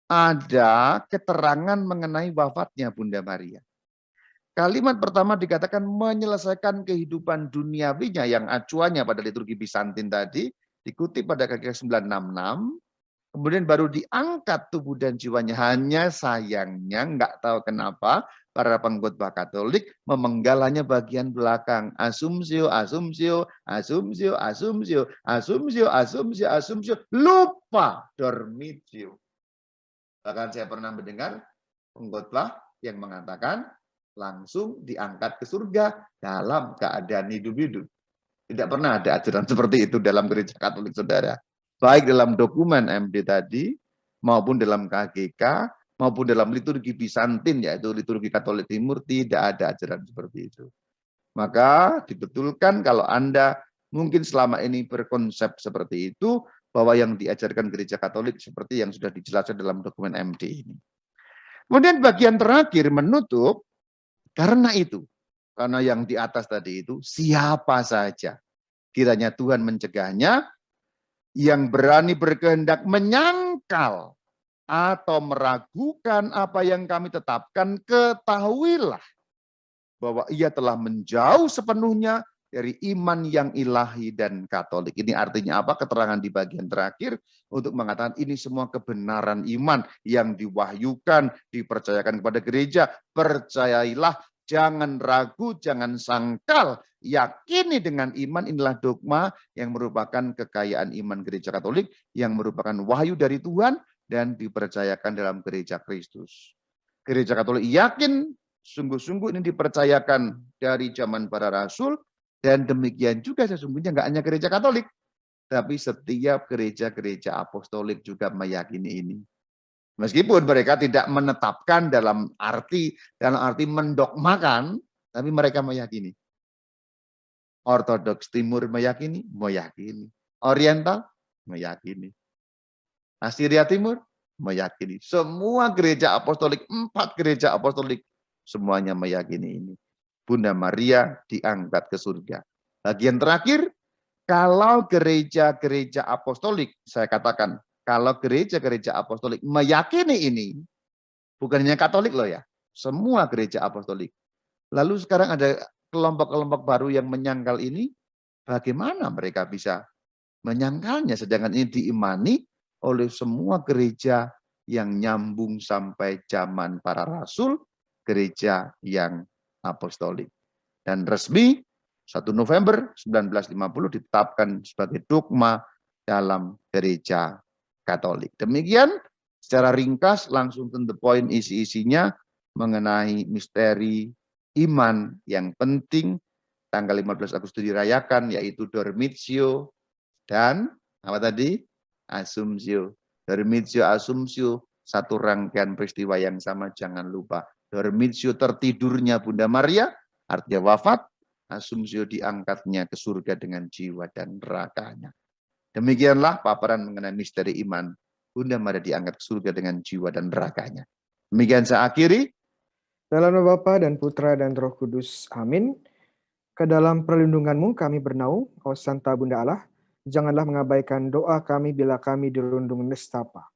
[SPEAKER 1] ada keterangan mengenai wafatnya Bunda Maria. Kalimat pertama dikatakan menyelesaikan kehidupan duniawinya yang acuannya pada liturgi Bizantin tadi, dikutip pada KK 966, kemudian baru diangkat tubuh dan jiwanya. Hanya sayangnya nggak tahu kenapa para pengkhotbah Katolik memenggalanya bagian belakang. Asumsio, asumsio, asumsio, asumsio, asumsio, asumsio, asumsio, lupa dormitio. Bahkan saya pernah mendengar pengkhotbah yang mengatakan langsung diangkat ke surga dalam keadaan hidup-hidup. Tidak pernah ada ajaran seperti itu dalam gereja Katolik, saudara. Baik dalam dokumen MD tadi, maupun dalam KGK, maupun dalam liturgi Bizantin, yaitu liturgi Katolik Timur, tidak ada ajaran seperti itu. Maka dibetulkan kalau Anda mungkin selama ini berkonsep seperti itu, bahwa yang diajarkan gereja Katolik seperti yang sudah dijelaskan dalam dokumen MD ini. Kemudian bagian terakhir menutup, karena itu, karena yang di atas tadi itu, siapa saja kiranya Tuhan mencegahnya, yang berani berkehendak menyangkal atau meragukan apa yang kami tetapkan, ketahuilah bahwa ia telah menjauh sepenuhnya dari iman yang ilahi dan Katolik. Ini artinya apa? Keterangan di bagian terakhir untuk mengatakan ini semua kebenaran iman yang diwahyukan, dipercayakan kepada gereja. Percayailah, jangan ragu, jangan sangkal. Yakini dengan iman, inilah dogma yang merupakan kekayaan iman gereja Katolik, yang merupakan wahyu dari Tuhan dan dipercayakan dalam gereja Kristus. Gereja Katolik yakin sungguh-sungguh ini dipercayakan dari zaman para rasul, dan demikian juga sesungguhnya nggak hanya gereja Katolik, tapi setiap gereja-gereja apostolik juga meyakini ini. Meskipun mereka tidak menetapkan dalam arti mendogmakan, tapi mereka meyakini. Ortodoks Timur meyakini, Oriental meyakini. Asiria Timur meyakini. Semua gereja apostolik, 4 gereja apostolik, semuanya meyakini ini. Bunda Maria diangkat ke surga. Bagian terakhir, kalau gereja-gereja apostolik, saya katakan, kalau gereja-gereja apostolik meyakini ini, bukan hanya Katolik loh ya, semua gereja apostolik. Lalu sekarang ada kelompok-kelompok baru yang menyangkal ini, bagaimana mereka bisa menyangkalnya, sedangkan ini diimani oleh semua gereja yang nyambung sampai zaman para rasul, gereja yang apostolik. Dan resmi 1 November 1950 ditetapkan sebagai dogma dalam gereja Katolik. Demikian secara ringkas, langsung to the point isi-isinya mengenai misteri iman yang penting tanggal 15 Agustus dirayakan, yaitu Dormitio dan apa tadi? Asumsio. Dormitio, asumsio, satu rangkaian peristiwa yang sama, jangan lupa. Dormitio tertidurnya Bunda Maria, artinya wafat. Asumsio diangkatnya ke surga dengan jiwa dan rakanya. Demikianlah paparan mengenai misteri iman. Bunda Maria diangkat ke surga dengan jiwa dan rakanya. Demikian saya akhiri.
[SPEAKER 3] Dalam nama Bapa dan Putra dan Roh Kudus. Amin. Ke dalam perlindungan-Mu kami bernaung, O Santa Bunda Allah. Janganlah mengabaikan doa kami bila kami dirundung nestapa.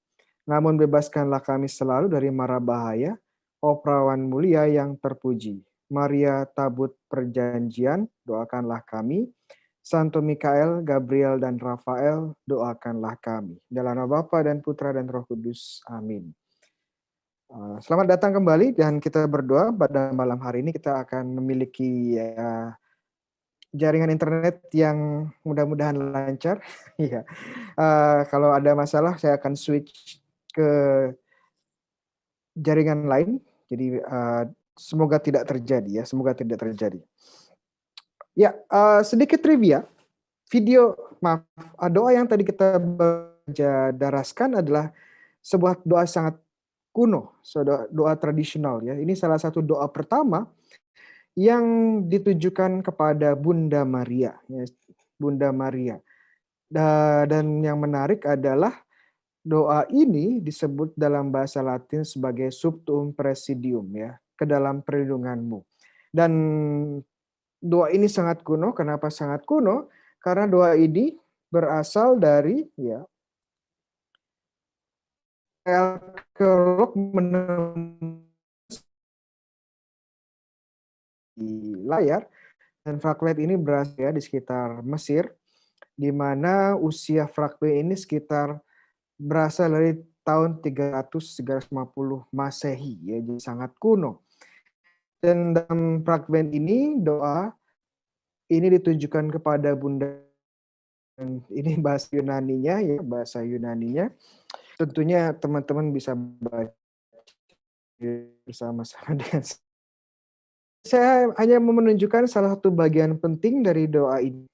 [SPEAKER 3] Namun bebaskanlah kami selalu dari mara bahaya, O Perawan mulia yang terpuji. Maria tabut perjanjian, doakanlah kami. Santo Mikael, Gabriel, dan Rafael, doakanlah kami. Dalam nama Bapa dan Putra dan Roh Kudus. Amin. Selamat datang kembali dan kita berdoa pada malam hari ini kita akan memiliki jaringan internet yang mudah-mudahan lancar. Ya, kalau ada masalah saya akan switch ke jaringan lain. Jadi semoga tidak terjadi ya, semoga tidak terjadi. Ya, sedikit trivia. Doa yang tadi kita baca daraskan adalah sebuah doa sangat kuno, doa tradisional ya. Ini salah satu doa pertama yang ditujukan kepada Bunda Maria, ya, Bunda Maria. Dan yang menarik adalah doa ini disebut dalam bahasa Latin sebagai Sub Tuum Praesidium ya, ke dalam perlindungan-Mu. Dan doa ini sangat kuno. Kenapa sangat kuno? Karena doa ini berasal dari arkeolog menemukan di layar, dan fragmen ini berasal di sekitar Mesir, di mana usia fragmen ini sekitar berasal dari tahun 300-350 Masehi, ya, jadi sangat kuno. Dan dalam fragmen ini doa ini ditujukan kepada Bunda. Ini bahasa Yunaninya. Tentunya teman-teman bisa baca bersama-sama dengan saya. Hanya mau menunjukkan salah satu bagian penting dari doa ini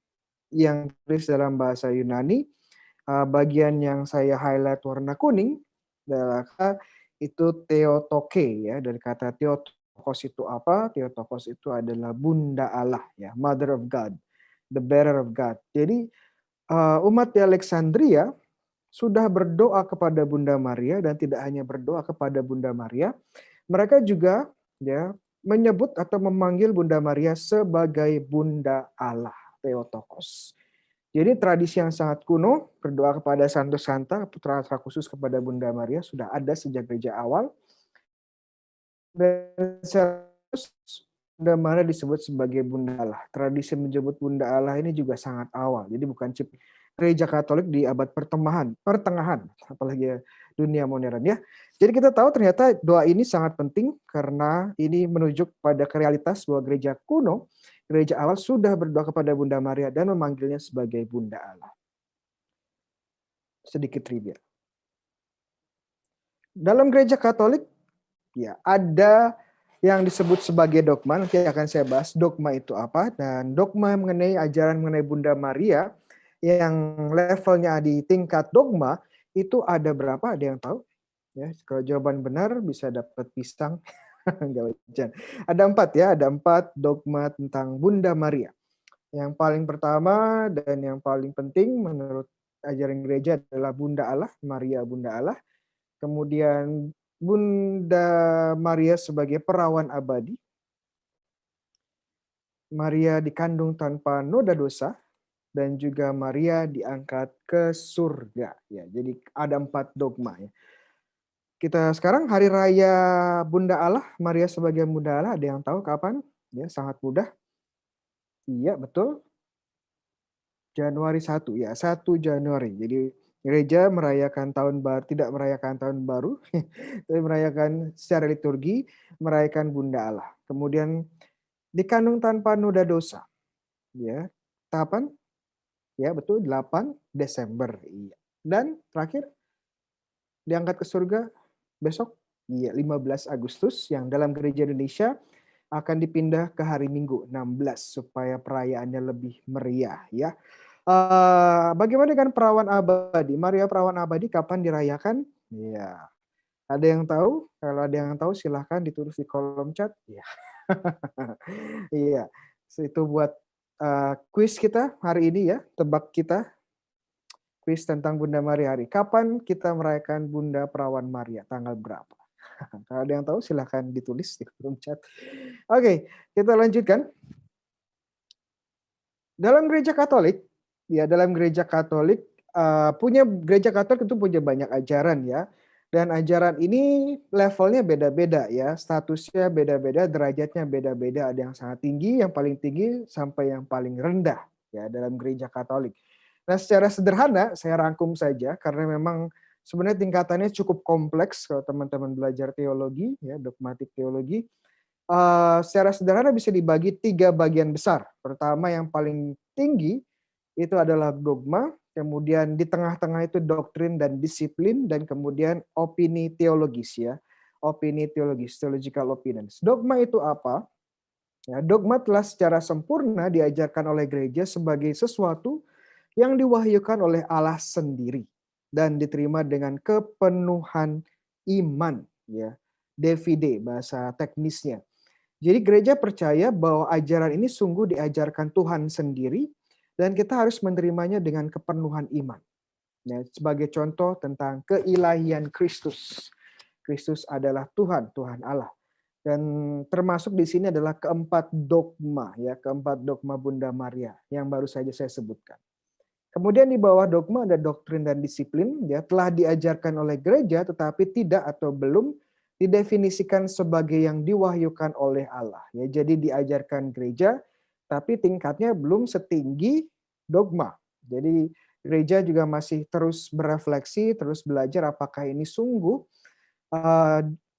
[SPEAKER 3] yang tulis dalam bahasa Yunani. Bagian yang saya highlight warna kuning adalah itu Theotoke, ya, dari kata Theotokos itu apa? Theotokos itu adalah Bunda Allah, ya, Mother of God, the bearer of God. Jadi umat di Alexandria sudah berdoa kepada Bunda Maria, dan tidak hanya berdoa kepada Bunda Maria, mereka juga menyebut atau memanggil Bunda Maria sebagai Bunda Allah, Theotokos. Jadi tradisi yang sangat kuno, berdoa kepada Santo Santa, putra khusus kepada Bunda Maria, sudah ada sejak gereja awal. Dan Bunda Maria disebut sebagai Bunda Allah. Tradisi menyebut Bunda Allah ini juga sangat awal. Jadi bukan gereja Katolik di abad pertengahan, apalagi dunia modern, ya. Jadi kita tahu ternyata doa ini sangat penting karena ini menunjuk pada realitas bahwa gereja kuno, gereja awal sudah berdoa kepada Bunda Maria dan memanggilnya sebagai Bunda Allah. Sedikit trivia. Dalam gereja Katolik, ya, ada yang disebut sebagai dogma. Nanti akan saya bahas dogma itu apa, dan dogma mengenai ajaran mengenai Bunda Maria yang levelnya di tingkat dogma itu ada berapa? Ada yang tahu? Ya, kalau jawaban benar bisa dapat pisang. Ada 4, ya, ada 4 dogma tentang Bunda Maria. Yang paling pertama dan yang paling penting menurut ajaran gereja adalah Bunda Allah, Maria Bunda Allah. Kemudian Bunda Maria sebagai perawan abadi. Maria dikandung tanpa noda dosa, dan juga Maria diangkat ke surga. Ya, jadi ada 4 dogma, ya. Kita sekarang hari raya Bunda Allah, Maria sebagai Bunda Allah, ada yang tahu kapan? Ya, sangat mudah. Iya, betul. Januari 1, ya, 1 Januari. Jadi gereja merayakan tahun baru, tidak merayakan tahun baru, tapi merayakan secara liturgi, merayakan Bunda Allah. Kemudian dikandung tanpa noda dosa. Ya, kapan? Ya, betul, 8 Desember. Iya. Dan terakhir diangkat ke surga besok, iya, 15 Agustus, yang dalam gereja Indonesia akan dipindah ke hari Minggu 16 supaya perayaannya lebih meriah, ya. Bagaimana dengan perawan abadi? Maria perawan abadi kapan dirayakan? Ya, ada yang tahu? Kalau ada yang tahu silahkan ditulis di kolom chat. Ya. Iya, itu buat kuis kita hari ini, ya, tebak kita. Kuis tentang Bunda Maria hari. Kapan kita merayakan Bunda Perawan Maria? Tanggal berapa? Kalau ada yang tahu silahkan ditulis di kolom chat. Oke, kita lanjutkan. Dalam gereja Katolik, ya, dalam gereja Katolik gereja Katolik itu punya banyak ajaran, ya. Dan ajaran ini levelnya beda-beda, ya. Statusnya beda-beda, derajatnya beda-beda. Ada yang sangat tinggi, yang paling tinggi sampai yang paling rendah, ya, dalam gereja Katolik. Nah, secara sederhana saya rangkum saja karena memang sebenarnya tingkatannya cukup kompleks kalau teman-teman belajar teologi, ya, dogmatik teologi. Secara sederhana bisa dibagi 3 bagian besar. Pertama, yang paling tinggi itu adalah dogma, kemudian di tengah-tengah itu doktrin dan disiplin, dan kemudian opini teologis, ya. Opini teologis, theological opinions. Dogma itu apa? Ya, dogma telah secara sempurna diajarkan oleh gereja sebagai sesuatu yang diwahyukan oleh Allah sendiri dan diterima dengan kepenuhan iman, ya. DVD bahasa teknisnya. Jadi gereja percaya bahwa ajaran ini sungguh diajarkan Tuhan sendiri dan kita harus menerimanya dengan kepenuhan iman. Ya, sebagai contoh tentang keilahian Kristus. Kristus adalah Tuhan, Tuhan Allah. Dan termasuk di sini adalah keempat dogma, ya, keempat dogma Bunda Maria yang baru saja saya sebutkan. Kemudian di bawah dogma ada doktrin dan disiplin, ya, telah diajarkan oleh gereja tetapi tidak atau belum didefinisikan sebagai yang diwahyukan oleh Allah. Ya, jadi diajarkan gereja tapi tingkatnya belum setinggi dogma. Jadi gereja juga masih terus berefleksi, terus belajar apakah ini sungguh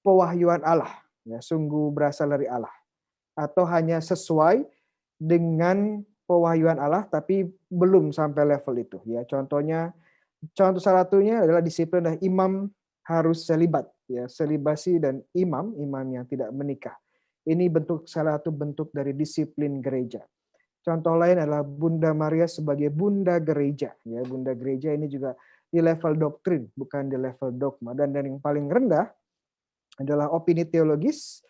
[SPEAKER 3] pewahyuan Allah, ya, sungguh berasal dari Allah, atau hanya sesuai dengan pewahyuan Allah tapi belum sampai level itu, ya. Contoh salah satunya adalah disiplin dan imam harus selibat, ya, selibasi dan imam yang tidak menikah. Ini salah satu bentuk dari disiplin gereja. Contoh lain adalah Bunda Maria sebagai Bunda Gereja, ya. Bunda Gereja ini juga di level doktrin, bukan di level dogma. Dan yang paling rendah adalah opini teologis,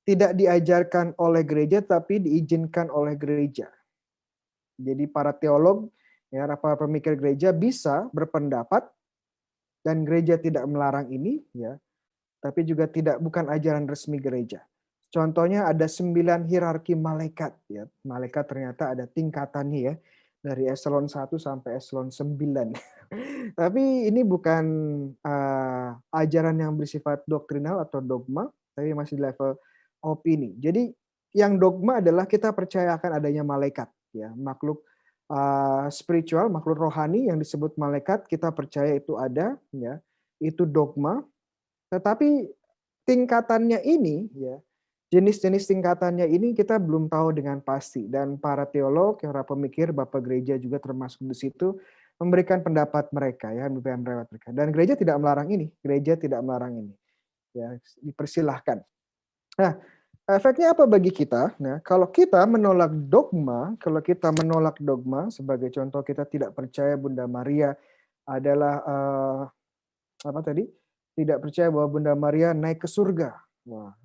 [SPEAKER 3] tidak diajarkan oleh gereja tapi diizinkan oleh gereja. Jadi para teolog, ya, para pemikir gereja bisa berpendapat dan gereja tidak melarang ini, ya, tapi juga bukan ajaran resmi gereja. Contohnya ada 9 hierarki malaikat, ya. Malaikat ternyata ada tingkatannya, ya, dari eselon 1 sampai eselon 9. Tapi ini bukan ajaran yang bersifat doktrinal atau dogma, tapi masih di level opini. Jadi yang dogma adalah kita percaya akan adanya malaikat, ya, makhluk spiritual, makhluk rohani yang disebut malaikat, kita percaya itu ada, ya, itu dogma. Tetapi tingkatannya ini, ya, jenis-jenis tingkatannya ini kita belum tahu dengan pasti, dan para teolog, para pemikir, Bapak Gereja juga termasuk di situ, memberikan pendapat mereka, ya, memberikan pendapat mereka. Dan gereja tidak melarang ini, ya, dipersilahkan. Nah, efeknya apa bagi kita? Nah, kalau kita menolak dogma, sebagai contoh kita tidak percaya Bunda Maria adalah tidak percaya bahwa Bunda Maria naik ke surga. Wah,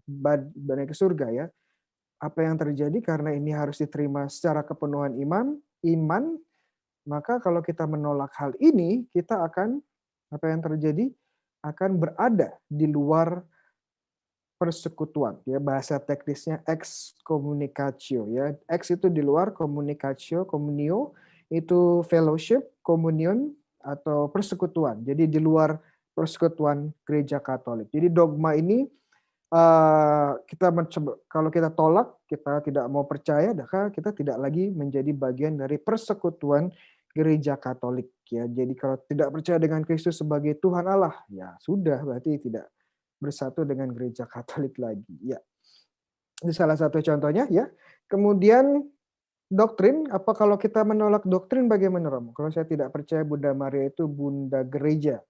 [SPEAKER 3] naik ke surga, ya. Apa yang terjadi karena ini harus diterima secara kepenuhan iman, maka kalau kita menolak hal ini, kita akan apa yang terjadi? Akan berada di luar persekutuan, ya, bahasa teknisnya excommunicatio, ya. Ex itu di luar, communicatio, communio itu fellowship, communion atau persekutuan. Jadi di luar persekutuan gereja Katolik. Jadi dogma ini kalau kita tolak, kita tidak mau percaya, maka kita tidak lagi menjadi bagian dari persekutuan gereja Katolik, ya. Jadi kalau tidak percaya dengan Kristus sebagai Tuhan Allah, ya sudah, berarti tidak bersatu dengan gereja Katolik lagi, ya. Ini salah satu contohnya, ya. Kemudian doktrin, apa kalau kita menolak doktrin bagaimana, Romo? Kalau saya tidak percaya Bunda Maria itu Bunda Gereja.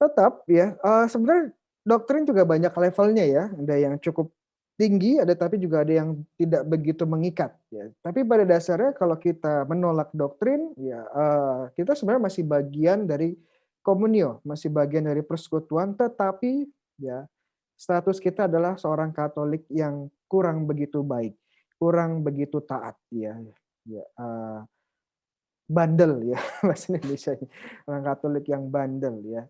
[SPEAKER 3] Tetap, ya, sebenarnya doktrin juga banyak levelnya, ya. Ada yang cukup tinggi, tapi juga ada yang tidak begitu mengikat, ya. Tapi pada dasarnya kalau kita menolak doktrin, ya, kita sebenarnya masih bagian dari komunio, masih bagian dari persekutuan, tetapi, ya, status kita adalah seorang Katolik yang kurang begitu baik, kurang begitu taat, ya, ya, bandel, ya, bahasa Indonesia, orang Katolik yang bandel, ya.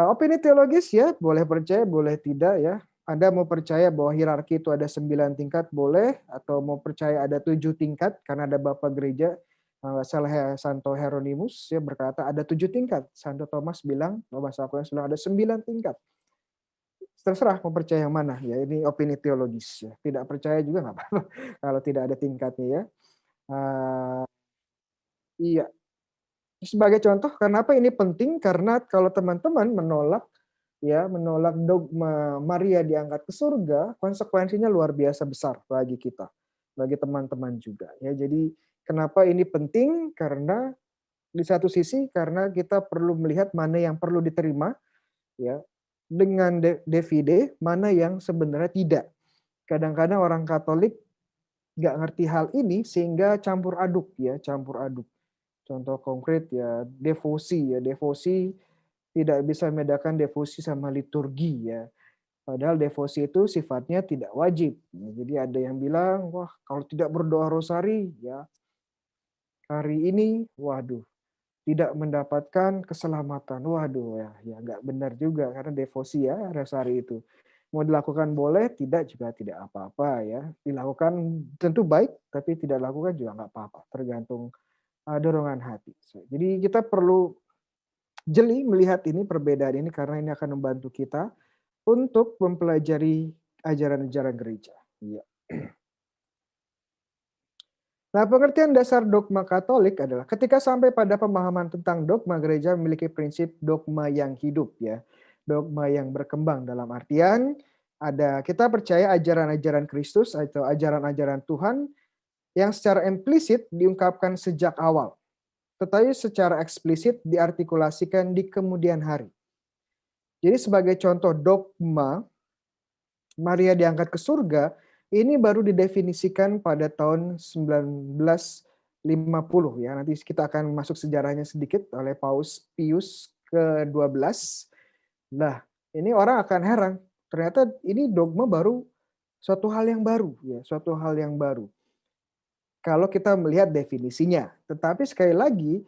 [SPEAKER 3] Opini teologis, ya, boleh percaya, boleh tidak, ya. Anda mau percaya bahwa hierarki itu ada 9 tingkat, boleh, atau mau percaya ada 7 tingkat, karena ada Bapak Gereja, salah Santo Hieronymus, ya, berkata ada 7 tingkat. Santo Thomas bilang, Thomas Aquinas bilang ada 9 tingkat. Terserah mau percaya yang mana, ya. Ini opini teologis, ya. Tidak percaya juga nggak apa-apa kalau tidak ada tingkatnya, ya. Iya. Sebagai contoh, kenapa ini penting? Karena kalau teman-teman menolak dogma Maria diangkat ke surga, konsekuensinya luar biasa besar bagi kita, bagi teman-teman juga, ya. Jadi kenapa ini penting? Karena di satu sisi karena kita perlu melihat mana yang perlu diterima, ya, dengan DVD, mana yang sebenarnya tidak. Kadang-kadang orang Katolik nggak ngerti hal ini sehingga campur aduk. Contoh konkret, ya, devosi, tidak bisa membedakan devosi sama liturgi, ya. Padahal devosi itu sifatnya tidak wajib. Jadi ada yang bilang, wah, kalau tidak berdoa rosari, ya, hari ini, waduh, tidak mendapatkan keselamatan. Waduh, ya nggak benar juga karena devosi, ya, rosari itu. Mau dilakukan boleh, tidak juga tidak apa-apa ya. Dilakukan tentu baik, tapi tidak lakukan juga nggak apa-apa. Tergantung dorongan hati. Jadi kita perlu jeli melihat ini perbedaan ini karena ini akan membantu kita untuk mempelajari ajaran-ajaran gereja. Iya. Nah, pengertian dasar dogma Katolik adalah ketika sampai pada pemahaman tentang dogma, gereja memiliki prinsip dogma yang hidup ya. Dogma yang berkembang dalam artian kita percaya ajaran-ajaran Kristus atau ajaran-ajaran Tuhan yang secara implisit diungkapkan sejak awal, tetapi secara eksplisit diartikulasikan di kemudian hari. Jadi sebagai contoh dogma Maria diangkat ke surga, ini baru didefinisikan pada tahun 1950 ya. Nanti kita akan masuk sejarahnya sedikit oleh Paus Pius ke-12. Nah, ini orang akan heran. Ternyata ini dogma baru, suatu hal yang baru ya, suatu hal yang baru. Kalau kita melihat definisinya. Tetapi sekali lagi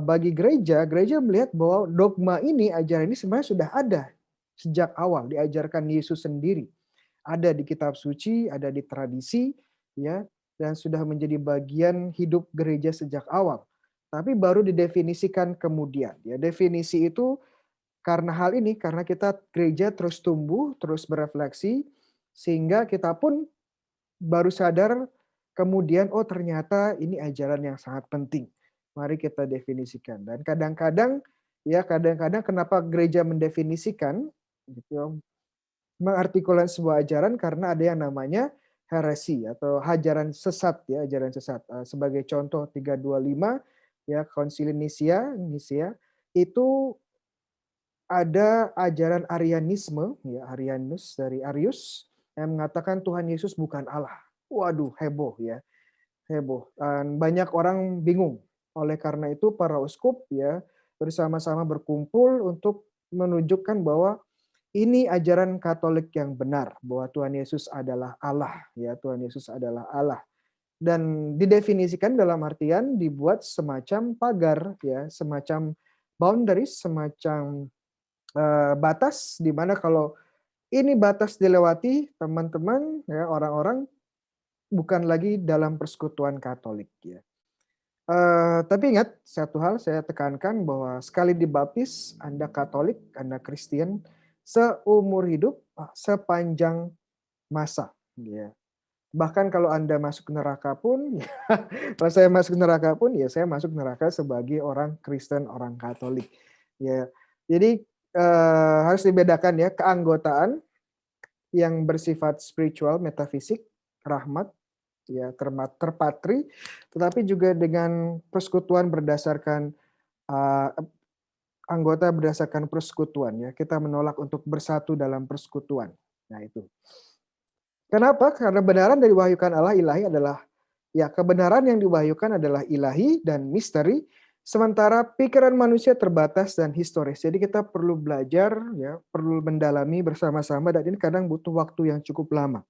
[SPEAKER 3] bagi gereja melihat bahwa dogma ini, ajaran ini sebenarnya sudah ada sejak awal, diajarkan Yesus sendiri. Ada di kitab suci, ada di tradisi, ya, dan sudah menjadi bagian hidup gereja sejak awal. Tapi baru didefinisikan kemudian. Ya, definisi itu karena hal ini, karena kita gereja terus tumbuh, terus berefleksi, sehingga kita pun baru sadar kemudian, oh ternyata ini ajaran yang sangat penting. Mari kita definisikan. Dan kadang-kadang kenapa gereja mendefinisikan, gitu, mengartikulkan sebuah ajaran karena ada yang namanya heresi atau ajaran sesat ya, ajaran sesat. Sebagai contoh 325 ya, Konsili Nisia itu ada ajaran Arianisme ya, Arianus dari Arius yang mengatakan Tuhan Yesus bukan Allah. Waduh, heboh ya. Heboh. Dan banyak orang bingung. Oleh karena itu para uskup ya bersama-sama berkumpul untuk menunjukkan bahwa ini ajaran Katolik yang benar, bahwa Tuhan Yesus adalah Allah, ya, Tuhan Yesus adalah Allah. Dan didefinisikan dalam artian dibuat semacam pagar, ya, semacam boundaries, semacam batas di mana kalau ini batas dilewati, teman-teman, ya, orang-orang bukan lagi dalam persekutuan Katolik, ya. Tapi ingat satu hal saya tekankan bahwa sekali dibaptis Anda Katolik, Anda Kristen seumur hidup sepanjang masa. Ya. Bahkan kalau Anda masuk neraka pun, ya, kalau saya masuk neraka pun, ya saya masuk neraka sebagai orang Kristen, orang Katolik. Ya, jadi harus dibedakan ya keanggotaan yang bersifat spiritual, metafisik, rahmat, ya terpatri, tetapi juga dengan persekutuan berdasarkan anggota berdasarkan persekutuan ya. Kita menolak untuk bersatu dalam persekutuan. Nah, itu. Kenapa? Karena kebenaran dari wahyukan Allah ilahi adalah ya kebenaran yang diwahyukan adalah ilahi dan misteri, sementara pikiran manusia terbatas dan historis. Jadi kita perlu belajar ya, perlu mendalami bersama-sama dan ini kadang butuh waktu yang cukup lama.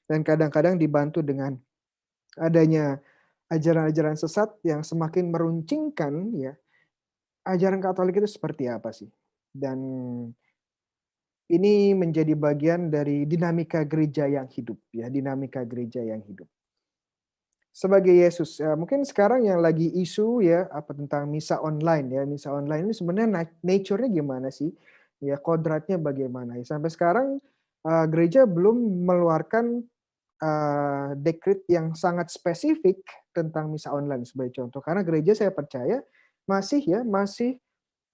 [SPEAKER 3] Dan kadang-kadang dibantu dengan adanya ajaran-ajaran sesat yang semakin meruncingkan ya ajaran Katolik itu seperti apa sih? Dan ini menjadi bagian dari dinamika gereja yang hidup ya, dinamika gereja yang hidup. Sebagai Yesus, ya, mungkin sekarang yang lagi isu ya apa tentang misa online ya, misa online ini sebenarnya nature-nya gimana sih? Ya kodratnya bagaimana? Ya, sampai sekarang gereja belum mengeluarkan dekret yang sangat spesifik tentang misa online sebagai contoh. Karena gereja saya percaya masih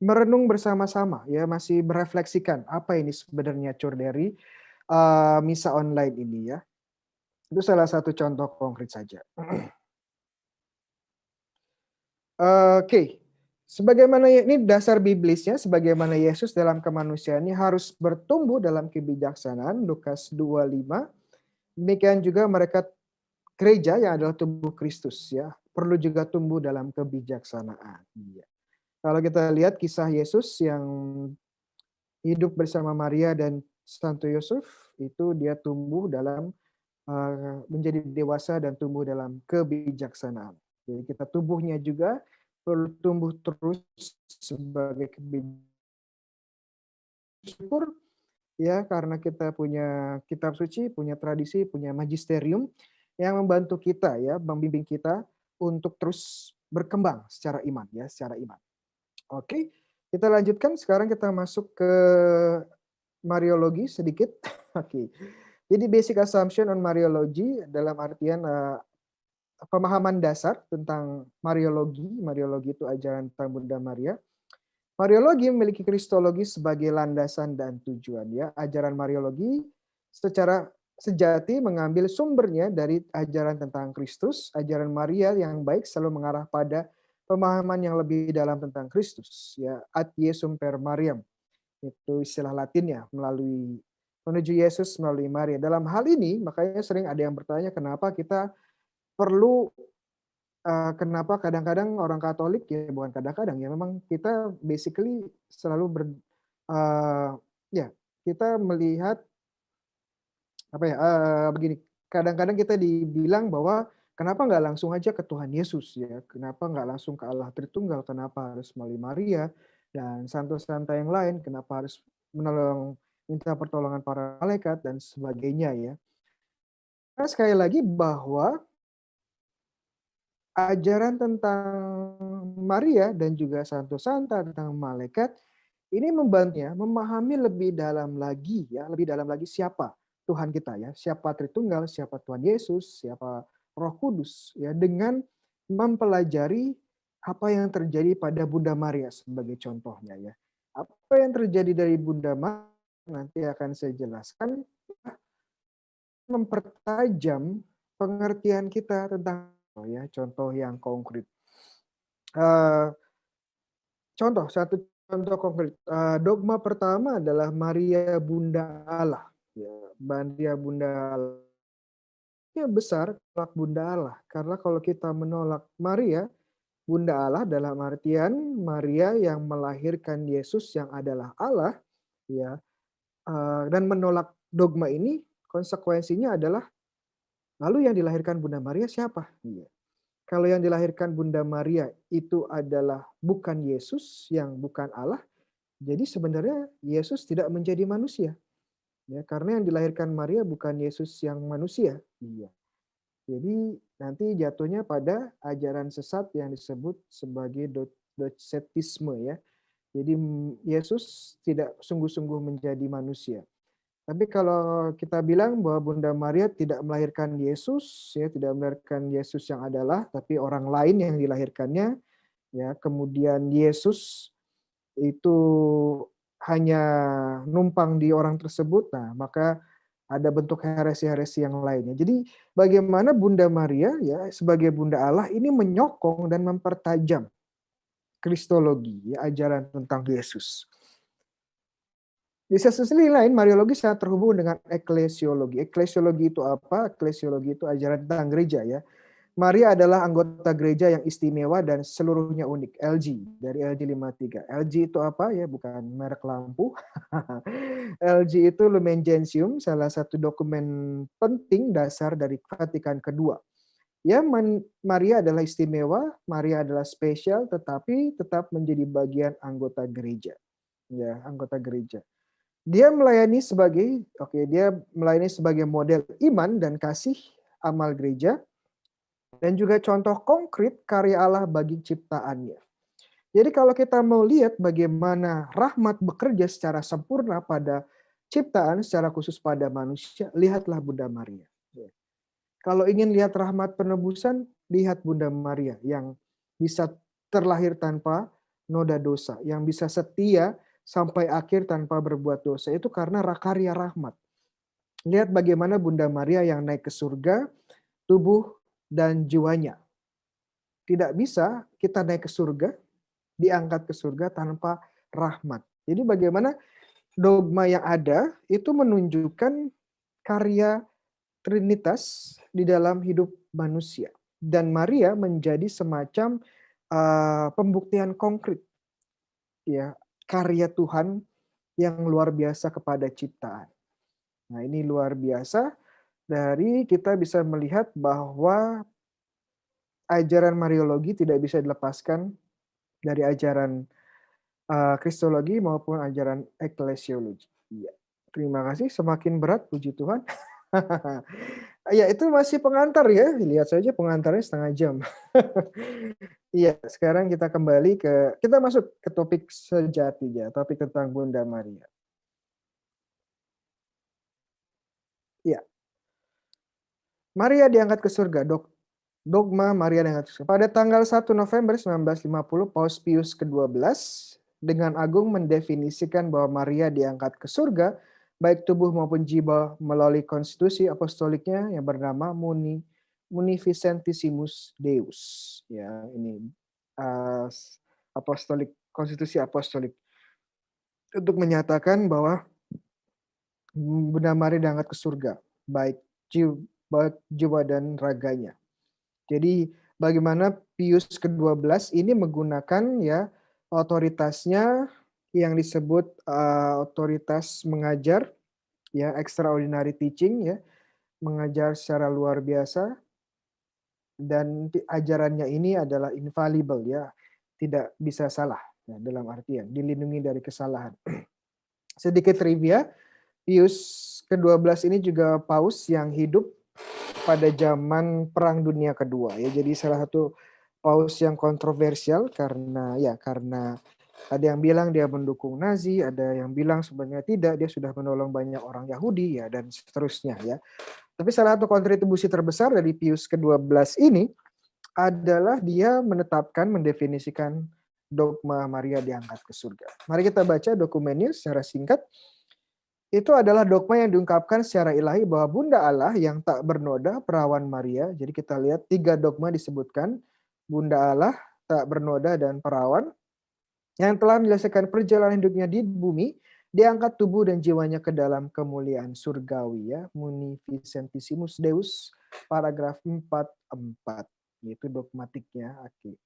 [SPEAKER 3] merenung bersama-sama ya, masih merefleksikan apa ini sebenarnya nature dari misa online ini ya. Itu salah satu contoh konkret saja. Oke. Sebagaimana ini dasar biblisnya, sebagaimana Yesus dalam kemanusiaannya harus bertumbuh dalam kebijaksanaan, Lukas 25. Demikian juga mereka gereja yang adalah tubuh Kristus ya, perlu juga tumbuh dalam kebijaksanaan. Ya. Kalau kita lihat kisah Yesus yang hidup bersama Maria dan Santo Yusuf, itu dia tumbuh dalam menjadi dewasa dan tumbuh dalam kebijaksanaan. Jadi kita tubuhnya juga perlu tumbuh terus sebagai kebijaksanaan. ya, karena kita punya kitab suci, punya tradisi, punya magisterium yang membantu kita ya, membimbing kita untuk terus berkembang secara iman ya, secara iman. Oke, kita lanjutkan sekarang kita masuk ke Mariologi sedikit. Oke. Jadi basic assumption on Mariology dalam artian pemahaman dasar tentang Mariologi. Mariologi itu ajaran tentang Bunda Maria. Mariologi memiliki kristologi sebagai landasan dan tujuan ya. Ajaran Mariologi secara sejati mengambil sumbernya dari ajaran tentang Kristus. Ajaran Maria yang baik selalu mengarah pada pemahaman yang lebih dalam tentang Kristus ya. Ad Iesum per Mariam. Itu istilah Latinnya, menuju Yesus melalui Maria. Dalam hal ini makanya sering ada yang bertanya kenapa kita perlu kenapa kadang-kadang orang Katolik ya, bukan kadang-kadang ya, memang kita basically selalu ya, kita melihat apa ya, begini, kadang-kadang kita dibilang bahwa kenapa nggak langsung aja ke Tuhan Yesus ya, kenapa nggak langsung ke Allah Tritunggal, kenapa harus melalui Maria dan santo-santo yang lain, kenapa harus minta pertolongan para malaikat dan sebagainya ya. Nah, sekali lagi bahwa ajaran tentang Maria dan juga Santo Santa tentang malaikat ini membantunya memahami lebih dalam lagi ya, lebih dalam lagi siapa Tuhan kita ya, siapa Tritunggal, siapa Tuhan Yesus, siapa Roh Kudus ya, dengan mempelajari apa yang terjadi pada Bunda Maria sebagai contohnya ya. Apa yang terjadi dari Bunda Maria nanti akan saya jelaskan, mempertajam pengertian kita tentang ya, contoh yang konkret. Satu contoh konkret. Dogma pertama adalah Maria Bunda Allah. Ya, Maria Bunda Allah. Ya besar menolak Bunda Allah. Karena kalau kita menolak Maria, Bunda Allah dalam artian Maria yang melahirkan Yesus yang adalah Allah, ya, dan menolak dogma ini, konsekuensinya adalah lalu yang dilahirkan Bunda Maria siapa? Iya. Kalau yang dilahirkan Bunda Maria itu adalah bukan Yesus, yang bukan Allah, jadi sebenarnya Yesus tidak menjadi manusia. Ya, karena yang dilahirkan Maria bukan Yesus yang manusia. Iya. Jadi nanti jatuhnya pada ajaran sesat yang disebut sebagai docetisme ya. Jadi Yesus tidak sungguh-sungguh menjadi manusia. Tapi kalau kita bilang bahwa Bunda Maria tidak melahirkan Yesus, ya tidak melahirkan Yesus yang adalah, tapi orang lain yang dilahirkannya, ya kemudian Yesus itu hanya numpang di orang tersebut, nah maka ada bentuk heresi-heresi yang lainnya. Jadi bagaimana Bunda Maria ya sebagai Bunda Allah ini menyokong dan mempertajam kristologi, ya, ajaran tentang Yesus. Di sisi lain, Mariologi sangat terhubung dengan eklesiologi. Eklesiologi itu apa? Eklesiologi itu ajaran tentang gereja ya. Maria adalah anggota gereja yang istimewa dan seluruhnya unik. LG, dari LG 53. LG itu apa ya? Bukan merek lampu. LG itu Lumen Gentium, salah satu dokumen penting dasar dari Vatikan kedua. Ya, Maria adalah istimewa, Maria adalah spesial, tetapi tetap menjadi bagian anggota gereja. Ya, anggota gereja. Dia melayani sebagai model iman dan kasih amal gereja dan juga contoh konkret karya Allah bagi ciptaannya. Jadi kalau kita mau lihat bagaimana rahmat bekerja secara sempurna pada ciptaan, secara khusus pada manusia, lihatlah Bunda Maria. Kalau ingin lihat rahmat penebusan, lihat Bunda Maria yang bisa terlahir tanpa noda dosa, yang bisa setia sampai akhir tanpa berbuat dosa. Itu karena karya rahmat. Lihat bagaimana Bunda Maria yang naik ke surga, tubuh dan jiwanya. Tidak bisa kita naik ke surga, diangkat ke surga tanpa rahmat. Jadi bagaimana dogma yang ada itu menunjukkan karya Trinitas di dalam hidup manusia. Dan Maria menjadi semacam pembuktian konkret ya karya Tuhan yang luar biasa kepada ciptaan. Nah, ini luar biasa dari kita bisa melihat bahwa ajaran Mariologi tidak bisa dilepaskan dari ajaran Kristologi maupun ajaran eklesiologi. Iya. Terima kasih, semakin berat, puji Tuhan. Ya, itu masih pengantar ya. Lihat saja pengantarnya setengah jam. Iya, sekarang kita masuk ke topik sejatinya, topik tentang Bunda Maria. Iya, Maria diangkat ke surga, dogma Maria diangkat ke surga. Pada tanggal 1 November 1950, Paus Pius ke-12 dengan agung mendefinisikan bahwa Maria diangkat ke surga, baik tubuh maupun jiwa melalui konstitusi apostoliknya yang bernama Munificentissimus Deus. Ya, ini konstitusi apostolik untuk menyatakan bahwa Bunda Maria diangkat ke surga, baik jiwa dan raganya. Jadi bagaimana Pius ke-12 ini menggunakan ya otoritasnya yang disebut otoritas mengajar, ya extraordinary teaching, ya mengajar secara luar biasa, dan ajarannya ini adalah infallible, ya tidak bisa salah, ya, dalam artian dilindungi dari kesalahan. Sedikit trivia, Pius ke-12 ini juga paus yang hidup pada zaman Perang Dunia Kedua, ya. Jadi salah satu paus yang kontroversial karena ada yang bilang dia mendukung Nazi, ada yang bilang sebenarnya tidak, dia sudah menolong banyak orang Yahudi, ya, dan seterusnya, ya. Tapi salah satu kontribusi terbesar dari Pius ke-12 ini adalah dia mendefinisikan dogma Maria diangkat ke surga. Mari kita baca dokumennya secara singkat. Itu adalah dogma yang diungkapkan secara ilahi bahwa Bunda Allah yang tak bernoda, perawan Maria. Jadi kita lihat 3 dogma disebutkan. Bunda Allah, tak bernoda, dan perawan. Yang telah menyelesaikan perjalanan hidupnya di bumi, diangkat tubuh dan jiwanya ke dalam kemuliaan surgawi, ya. Munificentissimus Deus, paragraf 44. Itu dogmatiknya. Oke.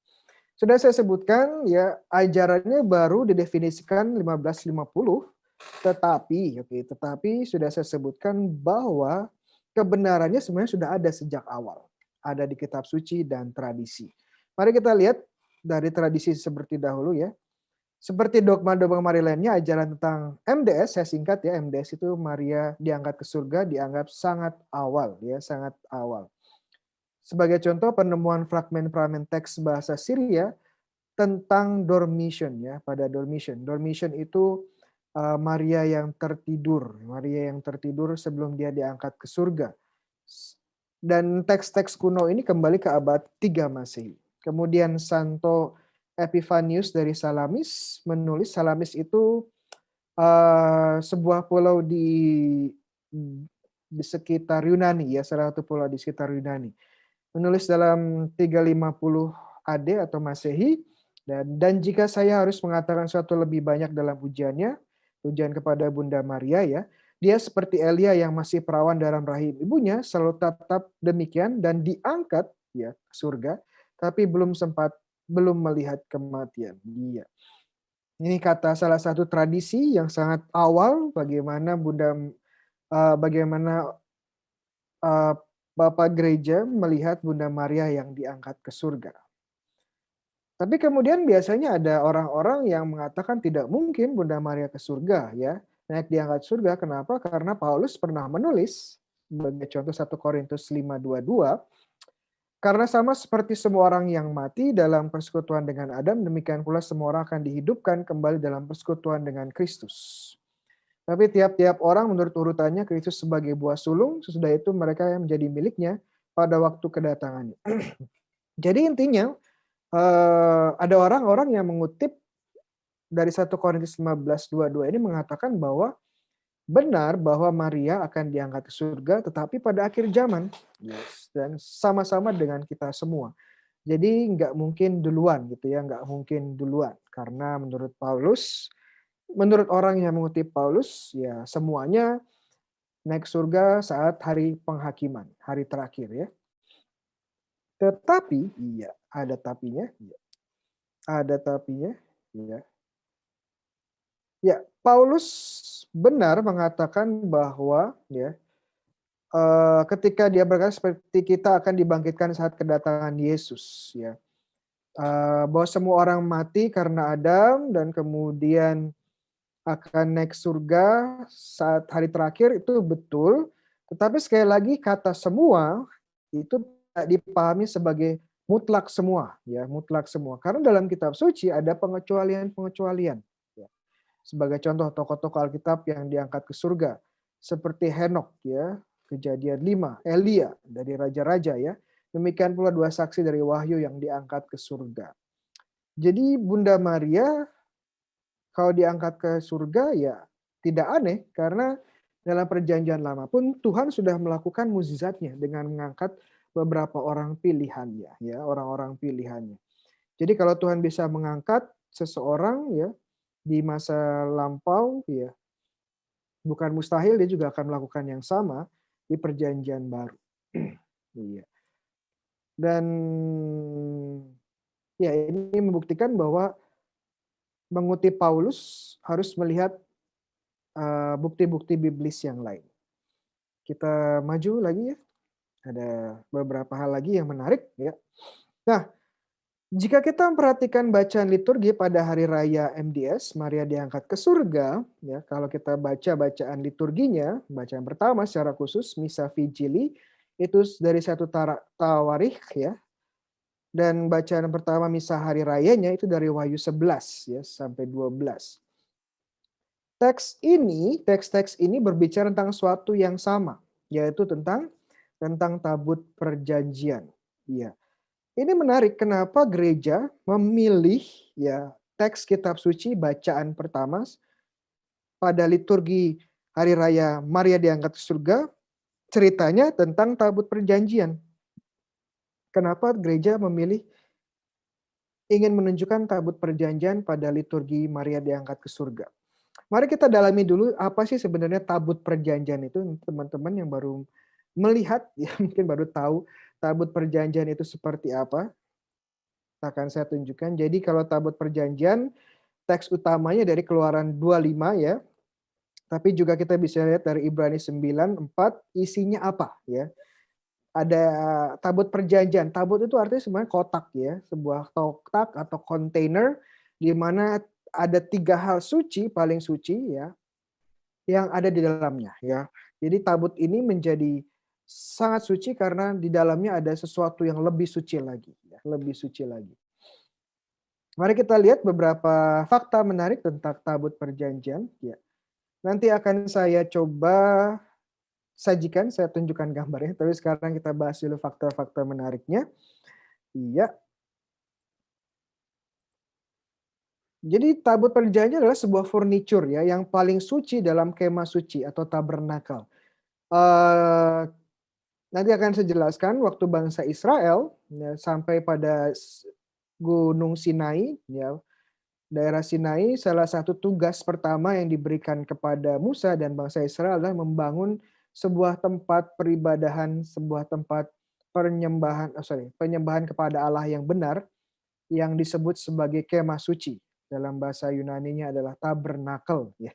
[SPEAKER 3] Sudah saya sebutkan, ya, ajarannya baru didefinisikan 1550. Tetapi sudah saya sebutkan bahwa kebenarannya sebenarnya sudah ada sejak awal. Ada di kitab suci dan tradisi. Mari kita lihat dari tradisi seperti dahulu, ya. Seperti dogma-dogma Maria lainnya, ajaran tentang MDS, saya singkat ya, MDS itu Maria diangkat ke surga, dianggap sangat awal, ya, sangat awal. Sebagai contoh, penemuan fragmen-fragmen teks bahasa Syria tentang Dormition, ya, pada Dormition. Dormition itu Maria yang tertidur sebelum dia diangkat ke surga. Dan teks-teks kuno ini kembali ke abad 3 Masehi. Kemudian Santo Epiphanius dari Salamis menulis, Salamis itu sebuah pulau di sekitar Yunani, ya, salah satu pulau di sekitar Yunani. Menulis dalam 350 AD atau Masehi, dan jika saya harus mengatakan sesuatu lebih banyak dalam ujian kepada Bunda Maria, ya, dia seperti Elia yang masih perawan dalam rahim ibunya, selalu tetap demikian dan diangkat, ya, ke surga, tapi belum melihat kematian. Dia. Ini kata salah satu tradisi yang sangat awal bagaimana Bapak Gereja melihat Bunda Maria yang diangkat ke surga. Tapi kemudian biasanya ada orang-orang yang mengatakan tidak mungkin Bunda Maria ke surga, ya, naik diangkat surga. Kenapa? Karena Paulus pernah menulis, sebagai contoh 1 Korintus 5:22, karena sama seperti semua orang yang mati dalam persekutuan dengan Adam, demikian pula semua orang akan dihidupkan kembali dalam persekutuan dengan Kristus. Tapi tiap-tiap orang menurut urutannya, Kristus sebagai buah sulung, sesudah itu mereka yang menjadi miliknya pada waktu kedatangannya. Jadi intinya, ada orang-orang yang mengutip dari 1 Korintus 15:22 ini mengatakan bahwa benar bahwa Maria akan diangkat ke surga, tetapi pada akhir zaman, yes, dan sama-sama dengan kita semua. Jadi nggak mungkin duluan, gitu ya, nggak mungkin duluan, karena menurut orang yang mengutip Paulus, ya semuanya naik surga saat hari penghakiman, hari terakhir, ya. Tetapi, iya, ada tapinya, ya. Ada tapinya, ya. Ya, Paulus benar mengatakan bahwa, ya, ketika dia berkata seperti kita akan dibangkitkan saat kedatangan Yesus, ya, bahwa semua orang mati karena Adam, dan kemudian akan naik surga saat hari terakhir itu betul, tetapi sekali lagi kata semua itu tidak dipahami sebagai mutlak semua, ya mutlak semua. Karena dalam kitab suci ada pengecualian-pengecualian. Ya. Sebagai contoh tokoh-tokoh Alkitab yang diangkat ke surga, seperti Henok, ya Kejadian 5, Elia dari raja-raja, ya. Demikian pula 2 saksi dari Wahyu yang diangkat ke surga. Jadi Bunda Maria kalau diangkat ke surga ya tidak aneh karena dalam perjanjian lama pun Tuhan sudah melakukan mukjizatnya dengan mengangkat beberapa orang pilihannya, ya orang-orang pilihannya. Jadi kalau Tuhan bisa mengangkat seseorang ya di masa lampau ya bukan mustahil dia juga akan melakukan yang sama di perjanjian baru. Iya. Dan ya ini membuktikan bahwa mengutip Paulus harus melihat bukti-bukti biblis yang lain. Kita maju lagi ya. Ada beberapa hal lagi yang menarik ya. Nah, jika kita memperhatikan bacaan liturgi pada hari raya MDS, Maria diangkat ke surga, ya. Kalau kita baca bacaan liturginya, bacaan pertama secara khusus Misa Vigili itu dari 1 Tawarikh ya. Dan bacaan pertama misa hari rayanya itu dari Wahyu 11 ya sampai 12. Teks-teks ini berbicara tentang suatu yang sama, yaitu tentang tabut perjanjian. Ya. Ini menarik kenapa gereja memilih ya teks kitab suci bacaan pertama pada liturgi hari raya Maria diangkat ke surga, ceritanya tentang tabut perjanjian. Kenapa gereja memilih ingin menunjukkan tabut perjanjian pada liturgi Maria diangkat ke surga? Mari kita dalami dulu apa sih sebenarnya tabut perjanjian itu, teman-teman yang baru melihat, ya mungkin baru tahu tabut perjanjian itu seperti apa. Akan saya tunjukkan. Jadi kalau tabut perjanjian, teks utamanya dari Keluaran 25 ya. Tapi juga kita bisa lihat dari Ibrani 9:4 isinya apa ya. Ada tabut perjanjian. Tabut itu artinya sebenarnya kotak ya, sebuah kotak atau kontainer di mana ada 3 hal suci, paling suci ya, yang ada di dalamnya ya. Jadi tabut ini menjadi sangat suci karena di dalamnya ada sesuatu yang lebih suci lagi ya, lebih suci lagi. Mari kita lihat beberapa fakta menarik tentang tabut perjanjian ya. Nanti akan saya coba sajikan, saya tunjukkan gambarnya, tapi sekarang kita bahas dulu fakta-fakta menariknya. Iya. Jadi tabut perjanjian adalah sebuah furniture ya yang paling suci dalam kemah suci atau tabernakel. Nanti akan saya jelaskan waktu bangsa Israel ya, sampai pada Gunung Sinai ya. Daerah Sinai, salah satu tugas pertama yang diberikan kepada Musa dan bangsa Israel adalah membangun sebuah tempat peribadahan, sebuah tempat penyembahan kepada Allah yang benar yang disebut sebagai kemah suci. Dalam bahasa Yunaninya adalah tabernakel ya.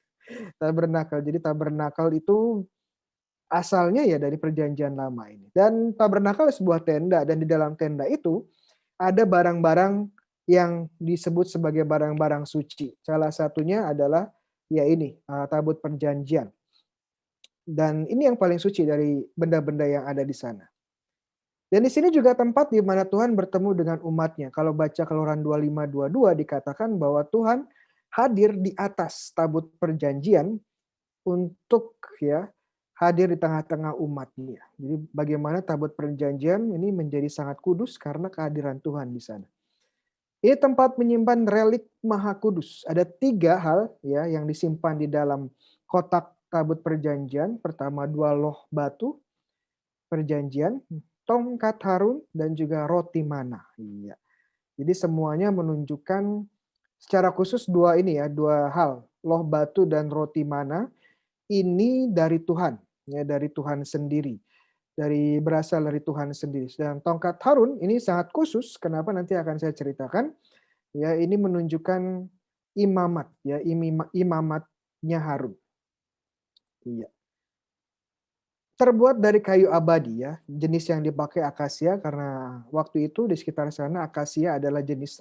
[SPEAKER 3] Tabernakel. Jadi tabernakel itu asalnya ya dari perjanjian lama ini. Dan tabernakel sebuah tenda dan di dalam tenda itu ada barang-barang yang disebut sebagai barang-barang suci. Salah satunya adalah ya ini tabut perjanjian. Dan ini yang paling suci dari benda-benda yang ada di sana. Dan di sini juga tempat di mana Tuhan bertemu dengan umatnya. Kalau baca Keluaran 25:22 dikatakan bahwa Tuhan hadir di atas tabut perjanjian untuk ya hadir di tengah-tengah umatnya. Jadi bagaimana tabut perjanjian ini menjadi sangat kudus karena kehadiran Tuhan di sana. Ini tempat menyimpan relik Maha Kudus. Ada 3 hal ya yang disimpan di dalam kotak tabut perjanjian. Pertama 2 loh batu perjanjian, tongkat Harun dan juga roti mana. Iya. Jadi semuanya menunjukkan secara khusus 2 ini ya, 2 hal, loh batu dan roti mana ini dari Tuhan, ya dari Tuhan sendiri. Berasal dari Tuhan sendiri. Dan tongkat Harun ini sangat khusus, kenapa nanti akan saya ceritakan. Ya, ini menunjukkan imamat, ya imamatnya Harun. Iya. Terbuat dari kayu abadi ya, jenis yang dipakai akasia karena waktu itu di sekitar sana akasia adalah jenis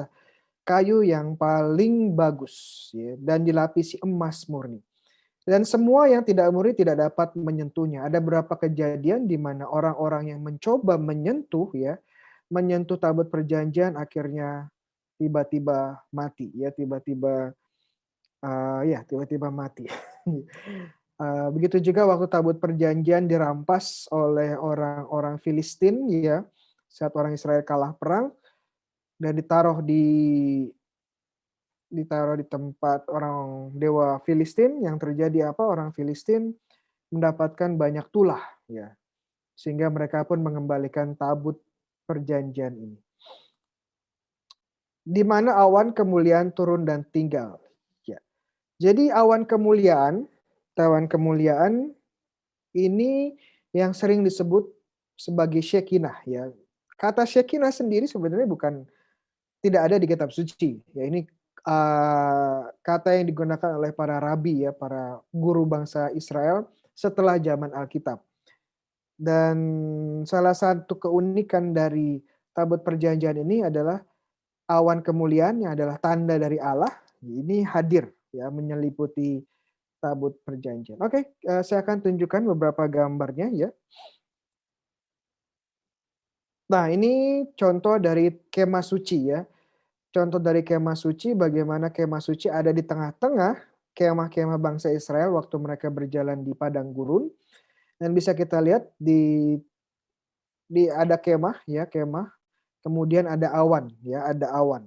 [SPEAKER 3] kayu yang paling bagus ya, dan dilapisi emas murni. Dan semua yang tidak murni tidak dapat menyentuhnya. Ada beberapa kejadian di mana orang-orang yang mencoba menyentuh tabut perjanjian akhirnya tiba-tiba mati ya, tiba-tiba mati. Begitu juga waktu tabut perjanjian dirampas oleh orang-orang Filistin ya, saat orang Israel kalah perang dan ditaruh di tempat orang dewa Filistin. Yang terjadi apa? Orang Filistin mendapatkan banyak tulah ya, sehingga mereka pun mengembalikan tabut perjanjian ini. Di mana awan kemuliaan turun dan tinggal. Ya. Jadi awan kemuliaan ini yang sering disebut sebagai Shekinah ya. Kata Shekinah sendiri sebenarnya tidak ada di kitab suci. Ya, ini kata yang digunakan oleh para rabi ya, para guru bangsa Israel setelah zaman Alkitab. Dan salah satu keunikan dari tabut perjanjian ini adalah awan kemuliaan yang adalah tanda dari Allah. Ini hadir ya, menyeliputi tabut perjanjian. Oke, saya akan tunjukkan beberapa gambarnya ya. Nah, ini contoh dari kemah suci ya. Contoh dari kemah suci, bagaimana kemah suci ada di tengah-tengah kemah-kemah bangsa Israel waktu mereka berjalan di padang gurun. Dan bisa kita lihat di ada kemah ya, kemudian ada awan ya, ada awan.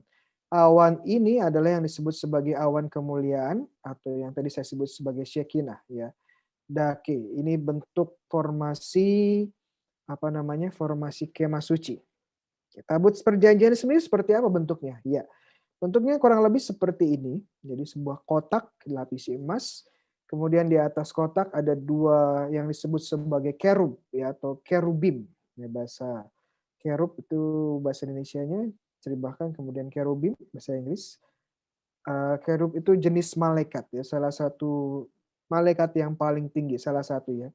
[SPEAKER 3] Awan ini adalah yang disebut sebagai awan kemuliaan atau yang tadi saya sebut sebagai Shekinah ya. Dake, ini bentuk formasi formasi kemah suci. Tabut perjanjian sendiri seperti apa bentuknya? Ya, bentuknya kurang lebih seperti ini. Jadi sebuah kotak dilapisi emas. Kemudian di atas kotak ada dua yang disebut sebagai kerub ya, atau kerubim. Ya, bahasa kerub itu bahasa Indonesianya, bahkan kemudian kerubim bahasa Inggris. Kerub itu jenis malaikat ya, salah satu malaikat yang paling tinggi, salah satu ya.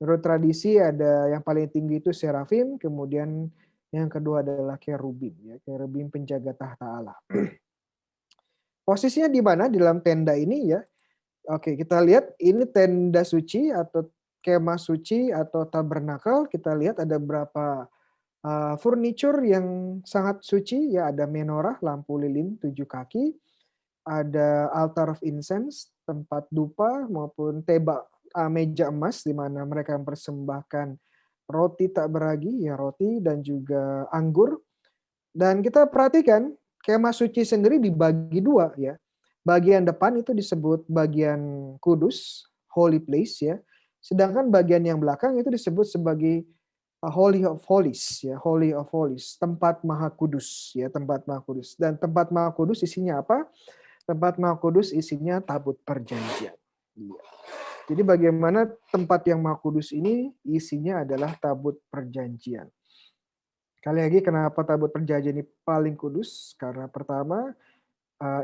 [SPEAKER 3] Menurut tradisi ada yang paling tinggi itu serafim, kemudian yang kedua adalah kerubim ya, kerubim penjaga tahta Allah. Posisinya di mana di dalam tenda ini ya? Oke, kita lihat ini tenda suci atau kemah suci atau tabernakel. Kita lihat ada beberapa furniture yang sangat suci ya, ada menorah, lampu lilin 7 kaki, ada altar of incense, tempat dupa maupun teba, meja emas di mana mereka mempersembahkan roti tak beragi ya, roti dan juga anggur. Dan kita perhatikan kemah suci sendiri dibagi dua ya. Bagian depan itu disebut bagian kudus, holy place ya. Sedangkan bagian yang belakang itu disebut sebagai Holy of Holies ya, Holy of Holies, tempat maha kudus ya, tempat maha kudus. Dan tempat maha kudus isinya apa? Tempat maha kudus isinya tabut perjanjian. Iya. Jadi bagaimana tempat yang maha kudus ini isinya adalah tabut perjanjian. Kali lagi kenapa tabut perjanjian ini paling kudus? Karena pertama,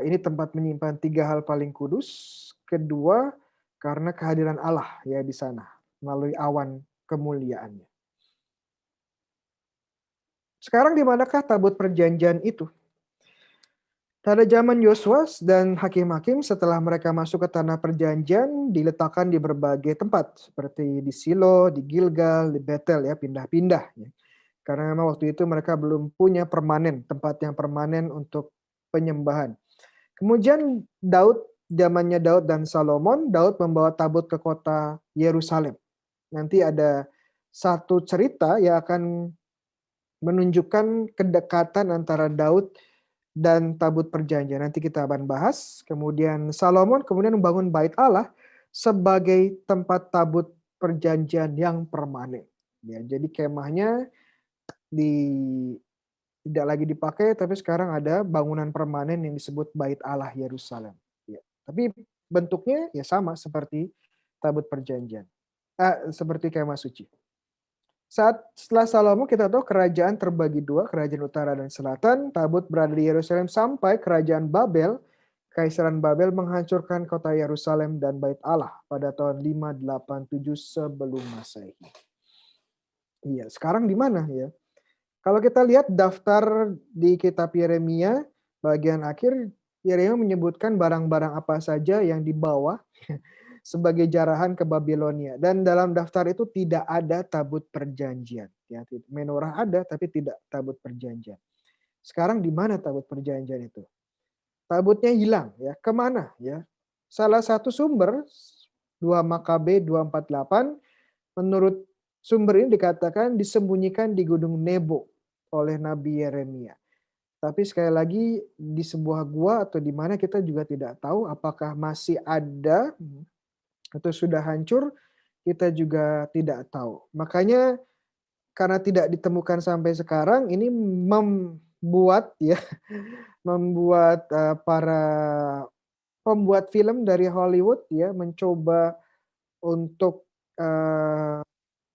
[SPEAKER 3] ini tempat menyimpan 3 hal paling kudus. Kedua, karena kehadiran Allah ya di sana melalui awan kemuliaannya. Sekarang di manakah tabut perjanjian itu? Pada zaman Yosua dan hakim-hakim setelah mereka masuk ke tanah perjanjian diletakkan di berbagai tempat seperti di Silo, di Gilgal, di Betel ya, pindah-pindah ya. Karena memang waktu itu mereka belum punya tempat yang permanen untuk penyembahan. Kemudian zamannya Daud dan Salomon, Daud membawa tabut ke kota Yerusalem. Nanti ada satu cerita yang akan menunjukkan kedekatan antara Daud dan tabut perjanjian. Nanti kita akan bahas. Kemudian Salomon kemudian membangun bait Allah sebagai tempat tabut perjanjian yang permanen. Ya, jadi kemahnya tidak lagi dipakai, tapi sekarang ada bangunan permanen yang disebut bait Allah Yerusalem. Ya, tapi bentuknya ya sama seperti tabut perjanjian, seperti kemah suci. Setelah Salomo kita tahu kerajaan terbagi 2, kerajaan utara dan selatan. Tabut berada di Yerusalem sampai kerajaan Babel, Kaisaran Babel menghancurkan kota Yerusalem dan bait Allah pada tahun 587 sebelum Masehi. Iya, sekarang di mana ya? Kalau kita lihat daftar di kitab Yeremia, Bagian akhir Yeremia menyebutkan barang-barang apa saja yang dibawa sebagai jarahan ke Babilonia. Dan dalam daftar itu tidak ada tabut perjanjian. Ya, menorah ada, tapi tidak tabut perjanjian. Sekarang di mana tabut perjanjian itu? Tabutnya hilang, ya. Kemana? Ya. Salah satu sumber 2 Makabe 248, menurut sumber ini dikatakan disembunyikan di Gunung Nebo oleh Nabi Yeremia. Tapi sekali lagi di sebuah gua atau di mana kita juga tidak tahu apakah masih ada atau sudah hancur, kita juga tidak tahu. Makanya karena tidak ditemukan sampai sekarang, ini membuat para pembuat film dari Hollywood ya mencoba untuk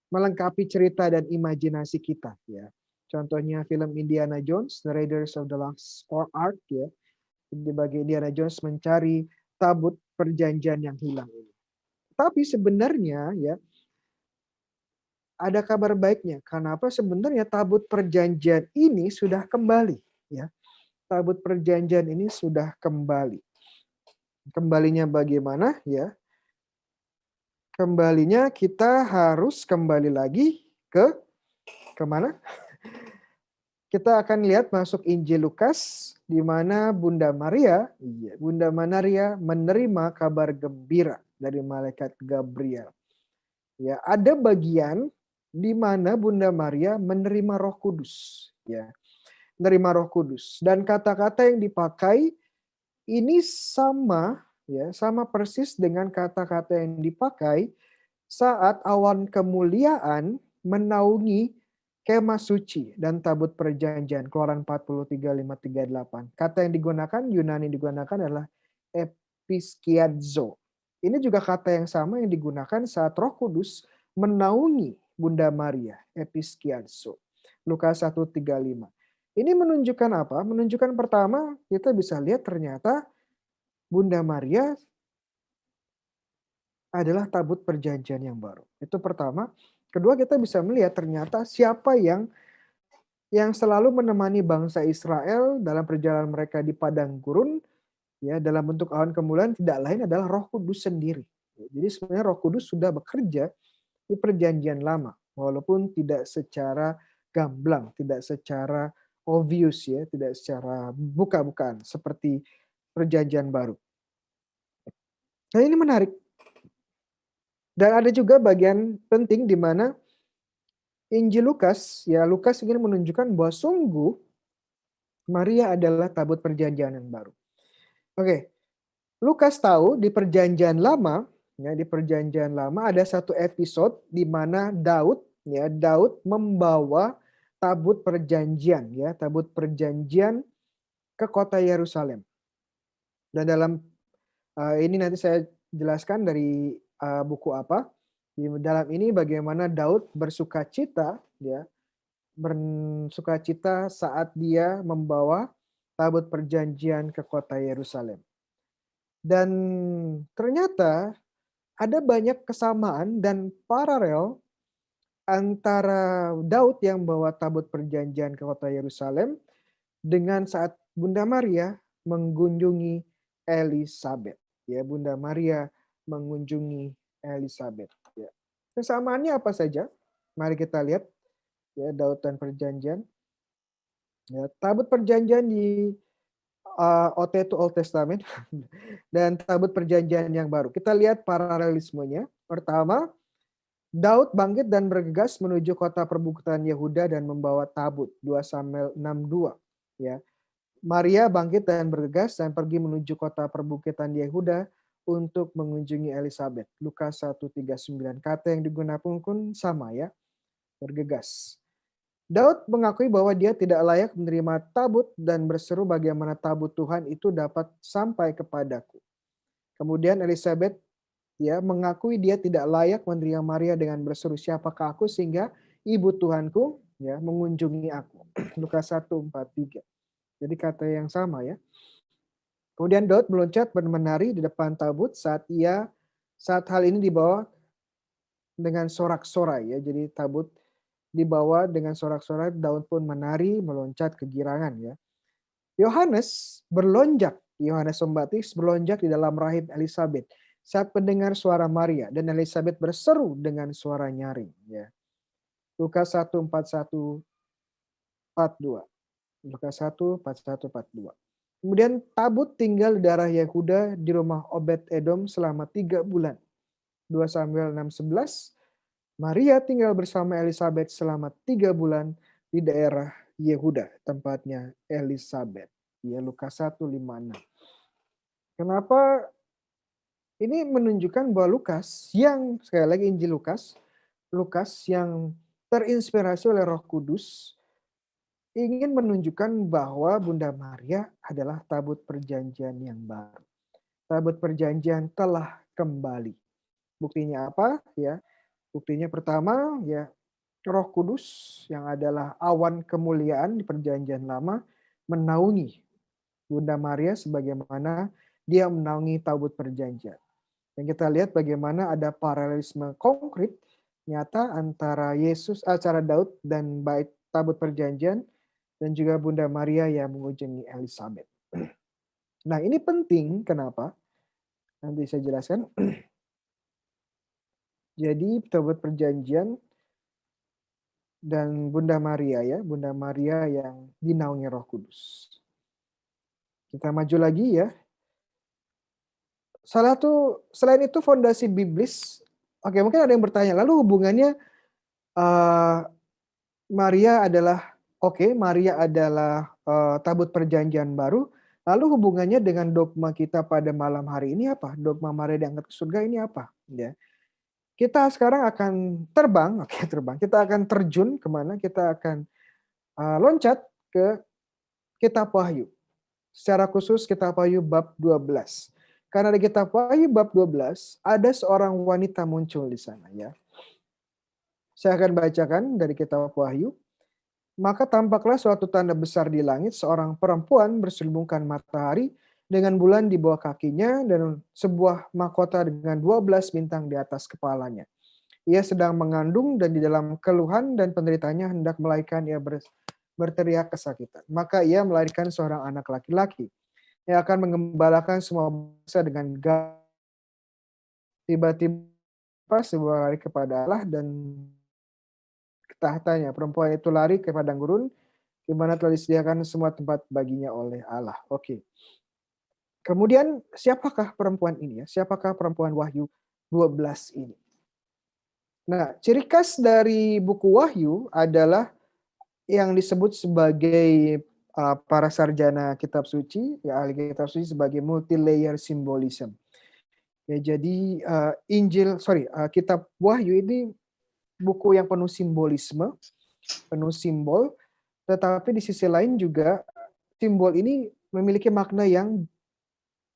[SPEAKER 3] melengkapi cerita dan imajinasi kita ya. Contohnya film Indiana Jones, The Raiders of the Lost Ark ya. Di bagi Indiana Jones mencari tabut perjanjian yang hilang ini. Tapi sebenarnya ya ada kabar baiknya. Kenapa? Sebenarnya tabut perjanjian ini sudah kembali ya. Tabut perjanjian ini sudah kembali. Kembalinya bagaimana ya? Kembalinya kita harus kembali lagi ke kemana? Kita akan lihat masuk Injil Lukas di mana Bunda Maria menerima kabar gembira dari malaikat Gabriel. Ya, ada bagian di mana Bunda Maria menerima Roh Kudus, ya. Menerima Roh Kudus, dan kata-kata yang dipakai ini sama persis dengan kata-kata yang dipakai saat awan kemuliaan menaungi kemah suci dan tabut perjanjian. Keluaran 43:5-38. Kata yang digunakan, Yunani digunakan adalah episkiadzo. Ini juga kata yang sama yang digunakan saat Roh Kudus menaungi Bunda Maria, episkiadzo. Lukas 1:35. Ini menunjukkan apa? Menunjukkan pertama, kita bisa lihat ternyata Bunda Maria adalah tabut perjanjian yang baru. Itu pertama. Kedua, kita bisa melihat ternyata siapa yang selalu menemani bangsa Israel dalam perjalanan mereka di padang gurun, ya, dalam bentuk awan kemuliaan tidak lain adalah Roh Kudus sendiri. Jadi sebenarnya Roh Kudus sudah bekerja di perjanjian lama, walaupun tidak secara gamblang, tidak secara obvious ya, tidak secara buka-bukaan seperti perjanjian baru. Nah, ini menarik. Dan ada juga bagian penting di mana Injil Lukas ingin menunjukkan bahwa sungguh Maria adalah tabut perjanjian yang baru. Oke, Lukas tahu di perjanjian lama, ada satu episode di mana Daud membawa tabut perjanjian ke kota Yerusalem. Dan dalam ini nanti saya jelaskan dari buku apa. Di dalam ini bagaimana Daud bersukacita saat dia membawa tabut perjanjian ke kota Yerusalem. Dan ternyata ada banyak kesamaan dan paralel antara Daud yang membawa tabut perjanjian ke kota Yerusalem dengan saat Bunda Maria mengunjungi Elizabeth. Ya, Bunda Maria mengunjungi Elizabeth. Ya. Kesamaannya apa saja? Mari kita lihat ya, Daud dan perjanjian. Ya, tabut perjanjian di OT itu Old Testament dan tabut perjanjian yang baru. Kita lihat paralelismenya. Pertama, Daud bangkit dan bergegas menuju kota perbukitan Yehuda dan membawa tabut. 2 Samuel 6:2. Ya. Maria bangkit dan bergegas dan pergi menuju kota perbukitan Yehuda untuk mengunjungi Elizabeth. Lukas 1:39. Kata yang digunakan pun sama ya, bergegas. Daud mengakui bahwa dia tidak layak menerima tabut dan berseru bagaimana tabut Tuhan itu dapat sampai kepadaku. Kemudian Elizabeth mengakui dia tidak layak menerima Maria dengan berseru, siapakah aku sehingga ibu Tuhanku mengunjungi aku. Lukas 1:43. Jadi kata yang sama ya. Kemudian Daud meloncat dan menari di depan tabut saat hal ini dibawa dengan sorak-sorai ya. Jadi tabut dibawa dengan sorak-sorai, Daud pun menari meloncat kegirangan ya. Yohanes Pembaptis berlonjak di dalam rahim Elizabeth saat mendengar suara Maria, dan Elizabeth berseru dengan suara nyaring. Ya. Lukas 1:41-42. Lukas 1:41-42. Kemudian Tabut tinggal di daerah Yehuda di rumah Obed Edom selama 3 bulan. 2 Samuel 6:11. Maria tinggal bersama Elizabeth selama 3 bulan di daerah Yehuda, tempatnya Elizabeth. Ya, Lukas 1:56. Kenapa ini menunjukkan bahwa Lukas yang, sekali lagi Injil Lukas yang terinspirasi oleh Roh Kudus ingin menunjukkan bahwa Bunda Maria adalah tabut perjanjian yang baru. Tabut perjanjian telah kembali. Buktinya apa? Ya, buktinya pertama ya Roh Kudus yang adalah awan kemuliaan di perjanjian lama menaungi Bunda Maria sebagaimana dia menaungi tabut perjanjian. Dan kita lihat bagaimana ada paralelisme konkret nyata antara acara Daud dan bait tabut perjanjian dan juga Bunda Maria yang mengunjungi Elizabeth. Nah, ini penting kenapa? Nanti saya jelaskan. Jadi tabut perjanjian dan Bunda Maria yang dinaungi Roh Kudus. Kita maju lagi ya. Selain itu fondasi biblis. Oke, mungkin ada yang bertanya, lalu hubungannya Maria adalah tabut perjanjian baru. Lalu hubungannya dengan dogma kita pada malam hari ini apa? Dogma Maria diangkat ke surga ini apa? Ya. Kita sekarang akan terbang. Kita akan terjun kemana? Kita akan loncat ke Kitab Wahyu. Secara khusus Kitab Wahyu bab 12. Karena di Kitab Wahyu bab 12 ada seorang wanita muncul di sana ya. Saya akan bacakan dari Kitab Wahyu. Maka tampaklah suatu tanda besar di langit, seorang perempuan berselubungkan matahari dengan bulan di bawah kakinya dan sebuah mahkota dengan 12 bintang di atas kepalanya. Ia sedang mengandung dan di dalam keluhan dan penderitanya hendak melahirkan, ia berteriak kesakitan. Maka ia melahirkan seorang anak laki-laki. Ia akan mengembalakan semua bangsa dengan tiba-tiba sebuah lari kepada Allah dan tahtanya. Perempuan itu lari ke padang gurun, di mana telah disediakan semua tempat baginya oleh Allah. Oke. Kemudian siapakah perempuan ini ya? Siapakah perempuan Wahyu 12 ini? Nah, ciri khas dari buku Wahyu adalah yang disebut sebagai para sarjana kitab suci, ya ahli kitab suci sebagai multi-layer symbolism. Ya, jadi kitab Wahyu ini buku yang penuh simbolisme, penuh simbol, tetapi di sisi lain juga simbol ini memiliki makna yang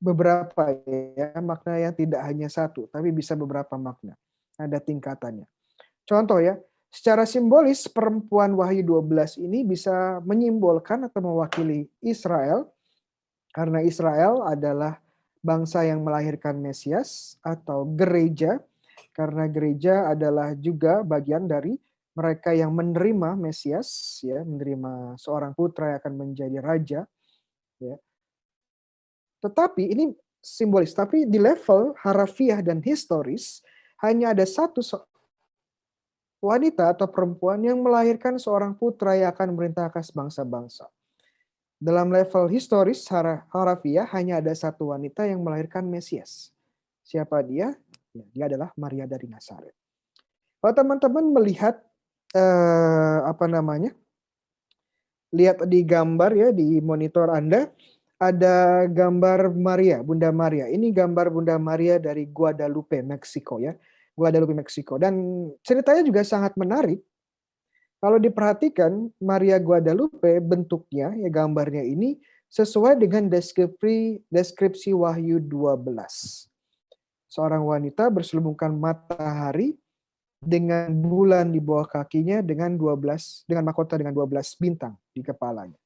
[SPEAKER 3] beberapa ya, makna yang tidak hanya satu, tapi bisa beberapa makna. Ada tingkatannya. Contoh ya, secara simbolis perempuan Wahyu 12 ini bisa menyimbolkan atau mewakili Israel, karena Israel adalah bangsa yang melahirkan Mesias, atau gereja, karena gereja adalah juga bagian dari mereka yang menerima Mesias, ya, menerima seorang putra yang akan menjadi raja. Ya. Tetapi ini simbolis, tapi di level harafiah dan historis hanya ada satu wanita atau perempuan yang melahirkan seorang putra yang akan memerintahkan bangsa-bangsa. Dalam level historis harafiah hanya ada satu wanita yang melahirkan Mesias. Siapa dia? Ya, dia adalah Maria dari Nazaret. Kalau teman-teman melihat lihat di gambar ya di monitor Anda, ada gambar Maria, Bunda Maria. Ini gambar Bunda Maria dari Guadalupe, Meksiko ya. Guadalupe, Meksiko. Dan ceritanya juga sangat menarik. Kalau diperhatikan, Maria Guadalupe bentuknya, ya gambarnya ini sesuai dengan deskripsi Wahyu 12. Seorang wanita berselubungkan matahari dengan bulan di bawah kakinya dengan mahkota dengan 12 bintang di kepalanya.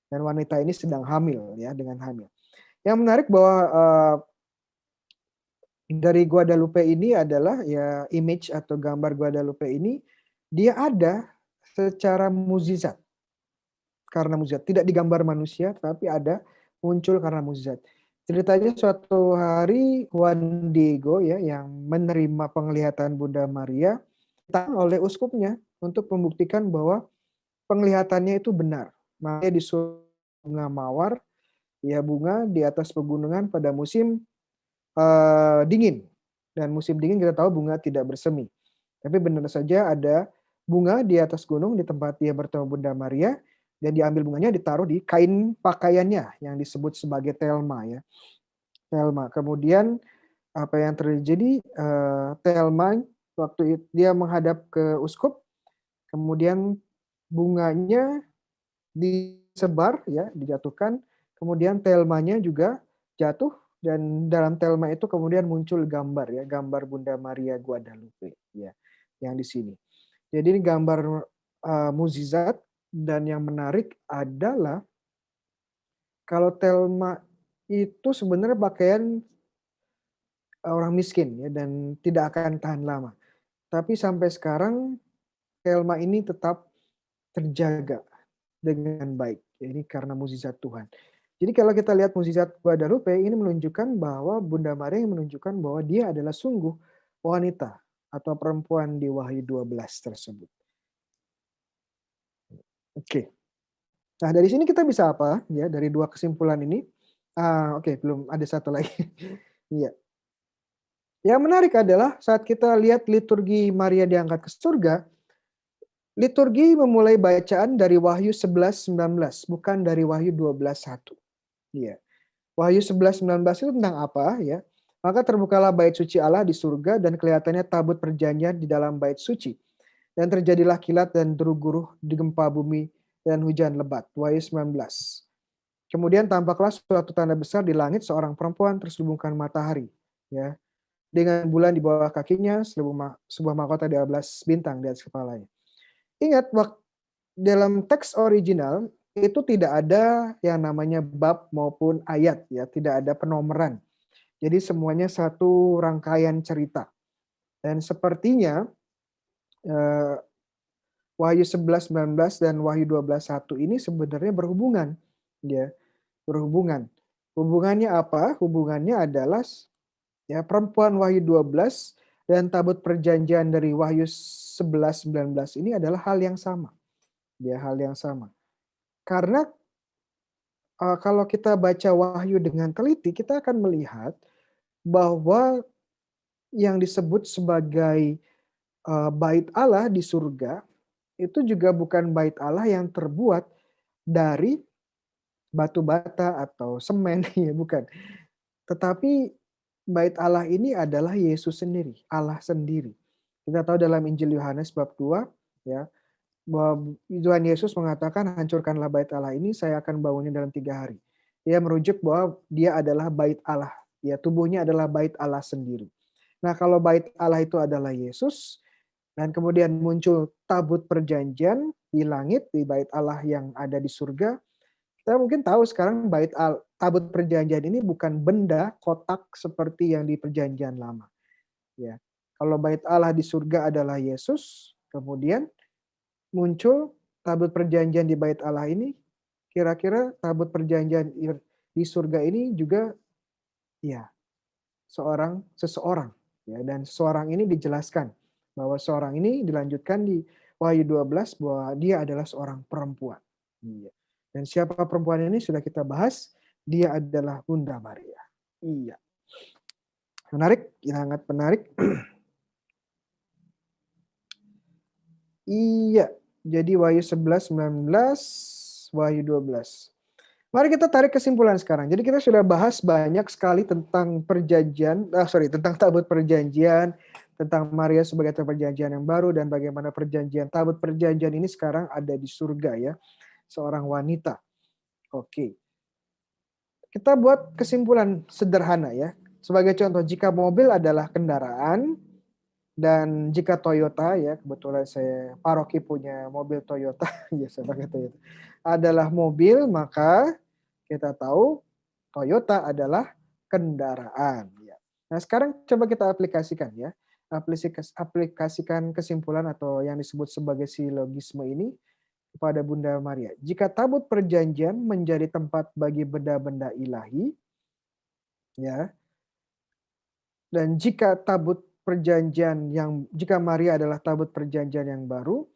[SPEAKER 3] Dan wanita ini sedang hamil ya, dengan hamil. Yang menarik bahwa dari Guadalupe ini adalah ya image atau gambar Guadalupe ini dia ada secara mukjizat. karena mukjizat. Tidak digambar manusia, tapi ada muncul karena mukjizat. Ceritanya suatu hari Juan Diego ya yang menerima penglihatan Bunda Maria ditantang oleh uskupnya untuk membuktikan bahwa penglihatannya itu benar. Makanya disuruh bunga mawar, ya bunga di atas pegunungan pada musim dingin. Dan musim dingin kita tahu bunga tidak bersemi. Tapi benar saja ada bunga di atas gunung di tempat dia bertemu Bunda Maria, dan diambil bunganya ditaruh di kain pakaiannya yang disebut sebagai telma ya. Telma. Kemudian apa yang terjadi? Telma waktu itu dia menghadap ke uskup, kemudian bunganya disebar ya, dijatuhkan, kemudian telmanya juga jatuh, dan dalam telma itu kemudian muncul gambar ya, gambar Bunda Maria Guadalupe ya, yang di sini. Jadi ini gambar mukjizat, dan yang menarik adalah kalau telma itu sebenarnya pakaian orang miskin ya, dan tidak akan tahan lama. Tapi sampai sekarang telma ini tetap terjaga dengan baik. Ini karena mukjizat Tuhan. Jadi kalau kita lihat mukjizat Guadalupe ini menunjukkan bahwa Bunda Maria yang menunjukkan bahwa dia adalah sungguh wanita atau perempuan di Wahyu 12 tersebut. Oke. Nah, dari sini kita bisa apa ya dari dua kesimpulan ini? Oke, belum ada satu lagi. Iya. Yang menarik adalah saat kita lihat liturgi Maria diangkat ke surga, liturgi memulai bacaan dari Wahyu 11:19, bukan dari Wahyu 12:1. Iya. Wahyu 11:19 itu tentang apa ya? Maka terbukalah bait suci Allah di surga dan kelihatannya tabut perjanjian di dalam bait suci. Dan terjadilah kilat dan deru-guruh di gempa bumi dan hujan lebat. Wahyu 19. Kemudian tampaklah suatu tanda besar di langit, seorang perempuan terselubungkan matahari, ya, dengan bulan di bawah kakinya, sebuah mahkota 12 bintang di atas kepalanya. Ingat, dalam teks original itu tidak ada yang namanya bab maupun ayat, ya, tidak ada penomoran. Jadi semuanya satu rangkaian cerita. Dan sepertinya Wahyu 11:19 dan Wahyu 12:1 ini sebenarnya berhubungan, ya, berhubungan. Hubungannya apa? Hubungannya adalah ya perempuan Wahyu 12 dan tabut perjanjian dari Wahyu 11:19 ini adalah hal yang sama. Ya, hal yang sama. Karena kalau kita baca Wahyu dengan teliti, kita akan melihat bahwa yang disebut sebagai bait Allah di surga itu juga bukan bait Allah yang terbuat dari batu bata atau semen, ya bukan. Tetapi bait Allah ini adalah Yesus sendiri, Allah sendiri. Kita tahu dalam Injil Yohanes bab 2, ya, bahwa Tuhan Yesus mengatakan, hancurkanlah bait Allah ini, saya akan bangunnya dalam 3 hari. Dia merujuk bahwa dia adalah bait Allah, ya, tubuhnya adalah bait Allah sendiri. Nah, kalau bait Allah itu adalah Yesus, dan kemudian muncul tabut perjanjian di langit, di bait Allah yang ada di surga, kita mungkin tahu sekarang tabut perjanjian ini bukan benda kotak seperti yang di perjanjian lama. Ya, kalau bait Allah di surga adalah Yesus, kemudian muncul tabut perjanjian di bait Allah ini, kira-kira tabut perjanjian di surga ini juga ya seseorang ya, dan seseorang ini dijelaskan bahwa seorang ini dilanjutkan di Wahyu 12 bahwa dia adalah seorang perempuan. Iya. Dan siapa perempuan ini sudah kita bahas, dia adalah Bunda Maria. Iya. Menarik, sangat menarik. Iya. Jadi Wahyu 11:19, Wahyu 12. Mari kita tarik kesimpulan sekarang. Jadi kita sudah bahas banyak sekali tentang tentang tabut perjanjian, tentang Maria sebagai tabut perjanjian yang baru, dan bagaimana perjanjian tabut perjanjian ini sekarang ada di surga ya, seorang wanita. Oke. Kita buat kesimpulan sederhana ya. Sebagai contoh, jika mobil adalah kendaraan, dan jika Toyota ya, kebetulan saya paroki punya mobil Toyota, ya saya pakai Toyota, adalah mobil, maka kita tahu Toyota adalah kendaraan. Ya. Nah sekarang coba kita aplikasikan ya, aplikasikan kesimpulan atau yang disebut sebagai silogisme ini kepada Bunda Maria. Jika tabut perjanjian menjadi tempat bagi benda-benda ilahi, ya, dan jika jika Maria adalah tabut perjanjian yang baru,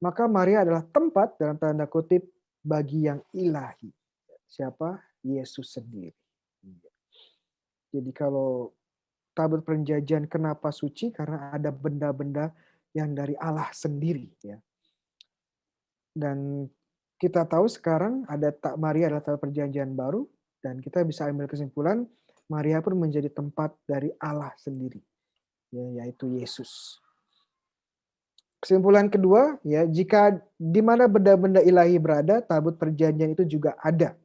[SPEAKER 3] maka Maria adalah tempat dalam tanda kutip bagi yang ilahi. Siapa? Yesus sendiri. Jadi kalau tabut perjanjian kenapa suci? Karena ada benda-benda yang dari Allah sendiri, ya. Dan kita tahu sekarang Maria adalah tabut perjanjian baru, dan kita bisa ambil kesimpulan Maria pun menjadi tempat dari Allah sendiri, ya, yaitu Yesus. Kesimpulan kedua, ya, jika di mana benda-benda ilahi berada, tabut perjanjian itu juga ada.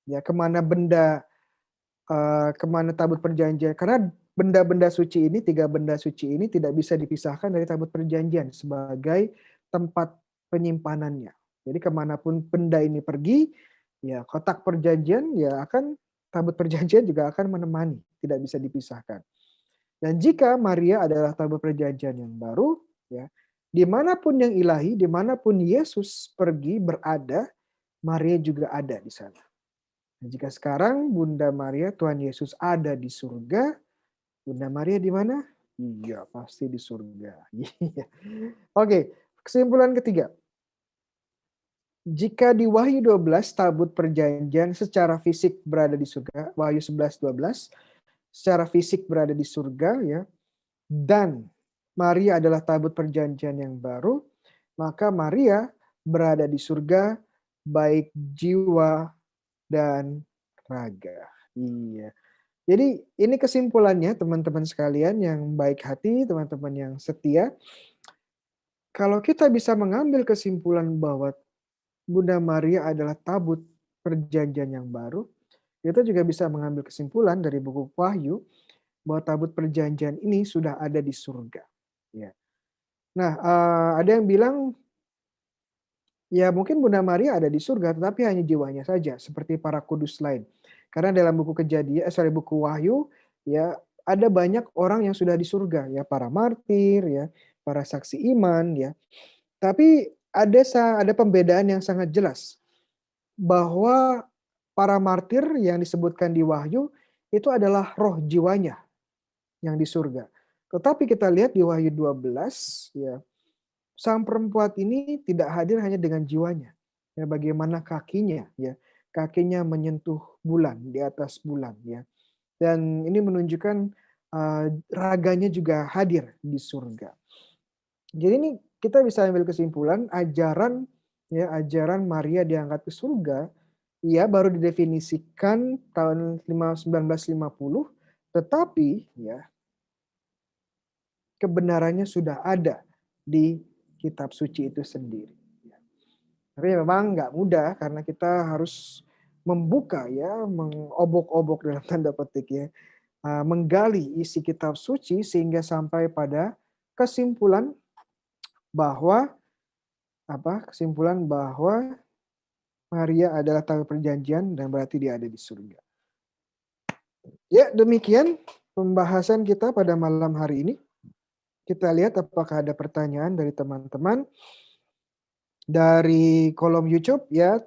[SPEAKER 3] Ya, kemana tabut perjanjian? Karena benda-benda suci ini, 3 benda suci ini tidak bisa dipisahkan dari tabut perjanjian sebagai tempat penyimpanannya. Jadi kemanapun benda ini pergi, ya kotak perjanjian tabut perjanjian juga akan menemani, tidak bisa dipisahkan. Dan jika Maria adalah tabut perjanjian yang baru, ya, dimanapun yang ilahi, dimanapun Yesus pergi berada, Maria juga ada di sana. Dan jika sekarang Bunda Maria, Tuhan Yesus ada di surga, Bunda Maria di mana? Iya, pasti di surga. Oke, kesimpulan ketiga. Jika di Wahyu 12 tabut perjanjian secara fisik berada di surga, Wahyu 11:12 secara fisik berada di surga, ya. Dan Maria adalah tabut perjanjian yang baru, maka Maria berada di surga baik jiwa dan raga. Iya. Jadi ini kesimpulannya teman-teman sekalian yang baik hati, teman-teman yang setia. Kalau kita bisa mengambil kesimpulan bahwa Bunda Maria adalah tabut perjanjian yang baru, kita juga bisa mengambil kesimpulan dari buku Wahyu bahwa tabut perjanjian ini sudah ada di surga. Ya. Nah, ada yang bilang, ya mungkin Bunda Maria ada di surga, tetapi hanya jiwanya saja, seperti para kudus lain. Karena dalam buku buku Wahyu, ya ada banyak orang yang sudah di surga, ya para martir, ya para saksi iman, ya. Tapi ada pembedaan yang sangat jelas bahwa para martir yang disebutkan di Wahyu itu adalah roh jiwanya yang di surga. Tetapi kita lihat di Wahyu 12, ya, sang perempuan ini tidak hadir hanya dengan jiwanya. Ya, bagaimana kakinya, ya, kakinya menyentuh bulan, di atas bulan, ya. Dan ini menunjukkan raganya juga hadir di surga. Jadi ini kita bisa ambil kesimpulan ajaran Maria diangkat ke surga, ya baru didefinisikan tahun 1950, tetapi ya kebenarannya sudah ada di kitab suci itu sendiri. Tapi memang nggak mudah karena kita harus membuka, ya, mengobok-obok dalam tanda petik, ya, menggali isi kitab suci sehingga sampai pada kesimpulan bahwa Maria adalah tabut perjanjian dan berarti dia ada di surga. Ya, demikian pembahasan kita pada malam hari ini. Kita lihat apakah ada pertanyaan dari teman-teman dari kolom YouTube, ya.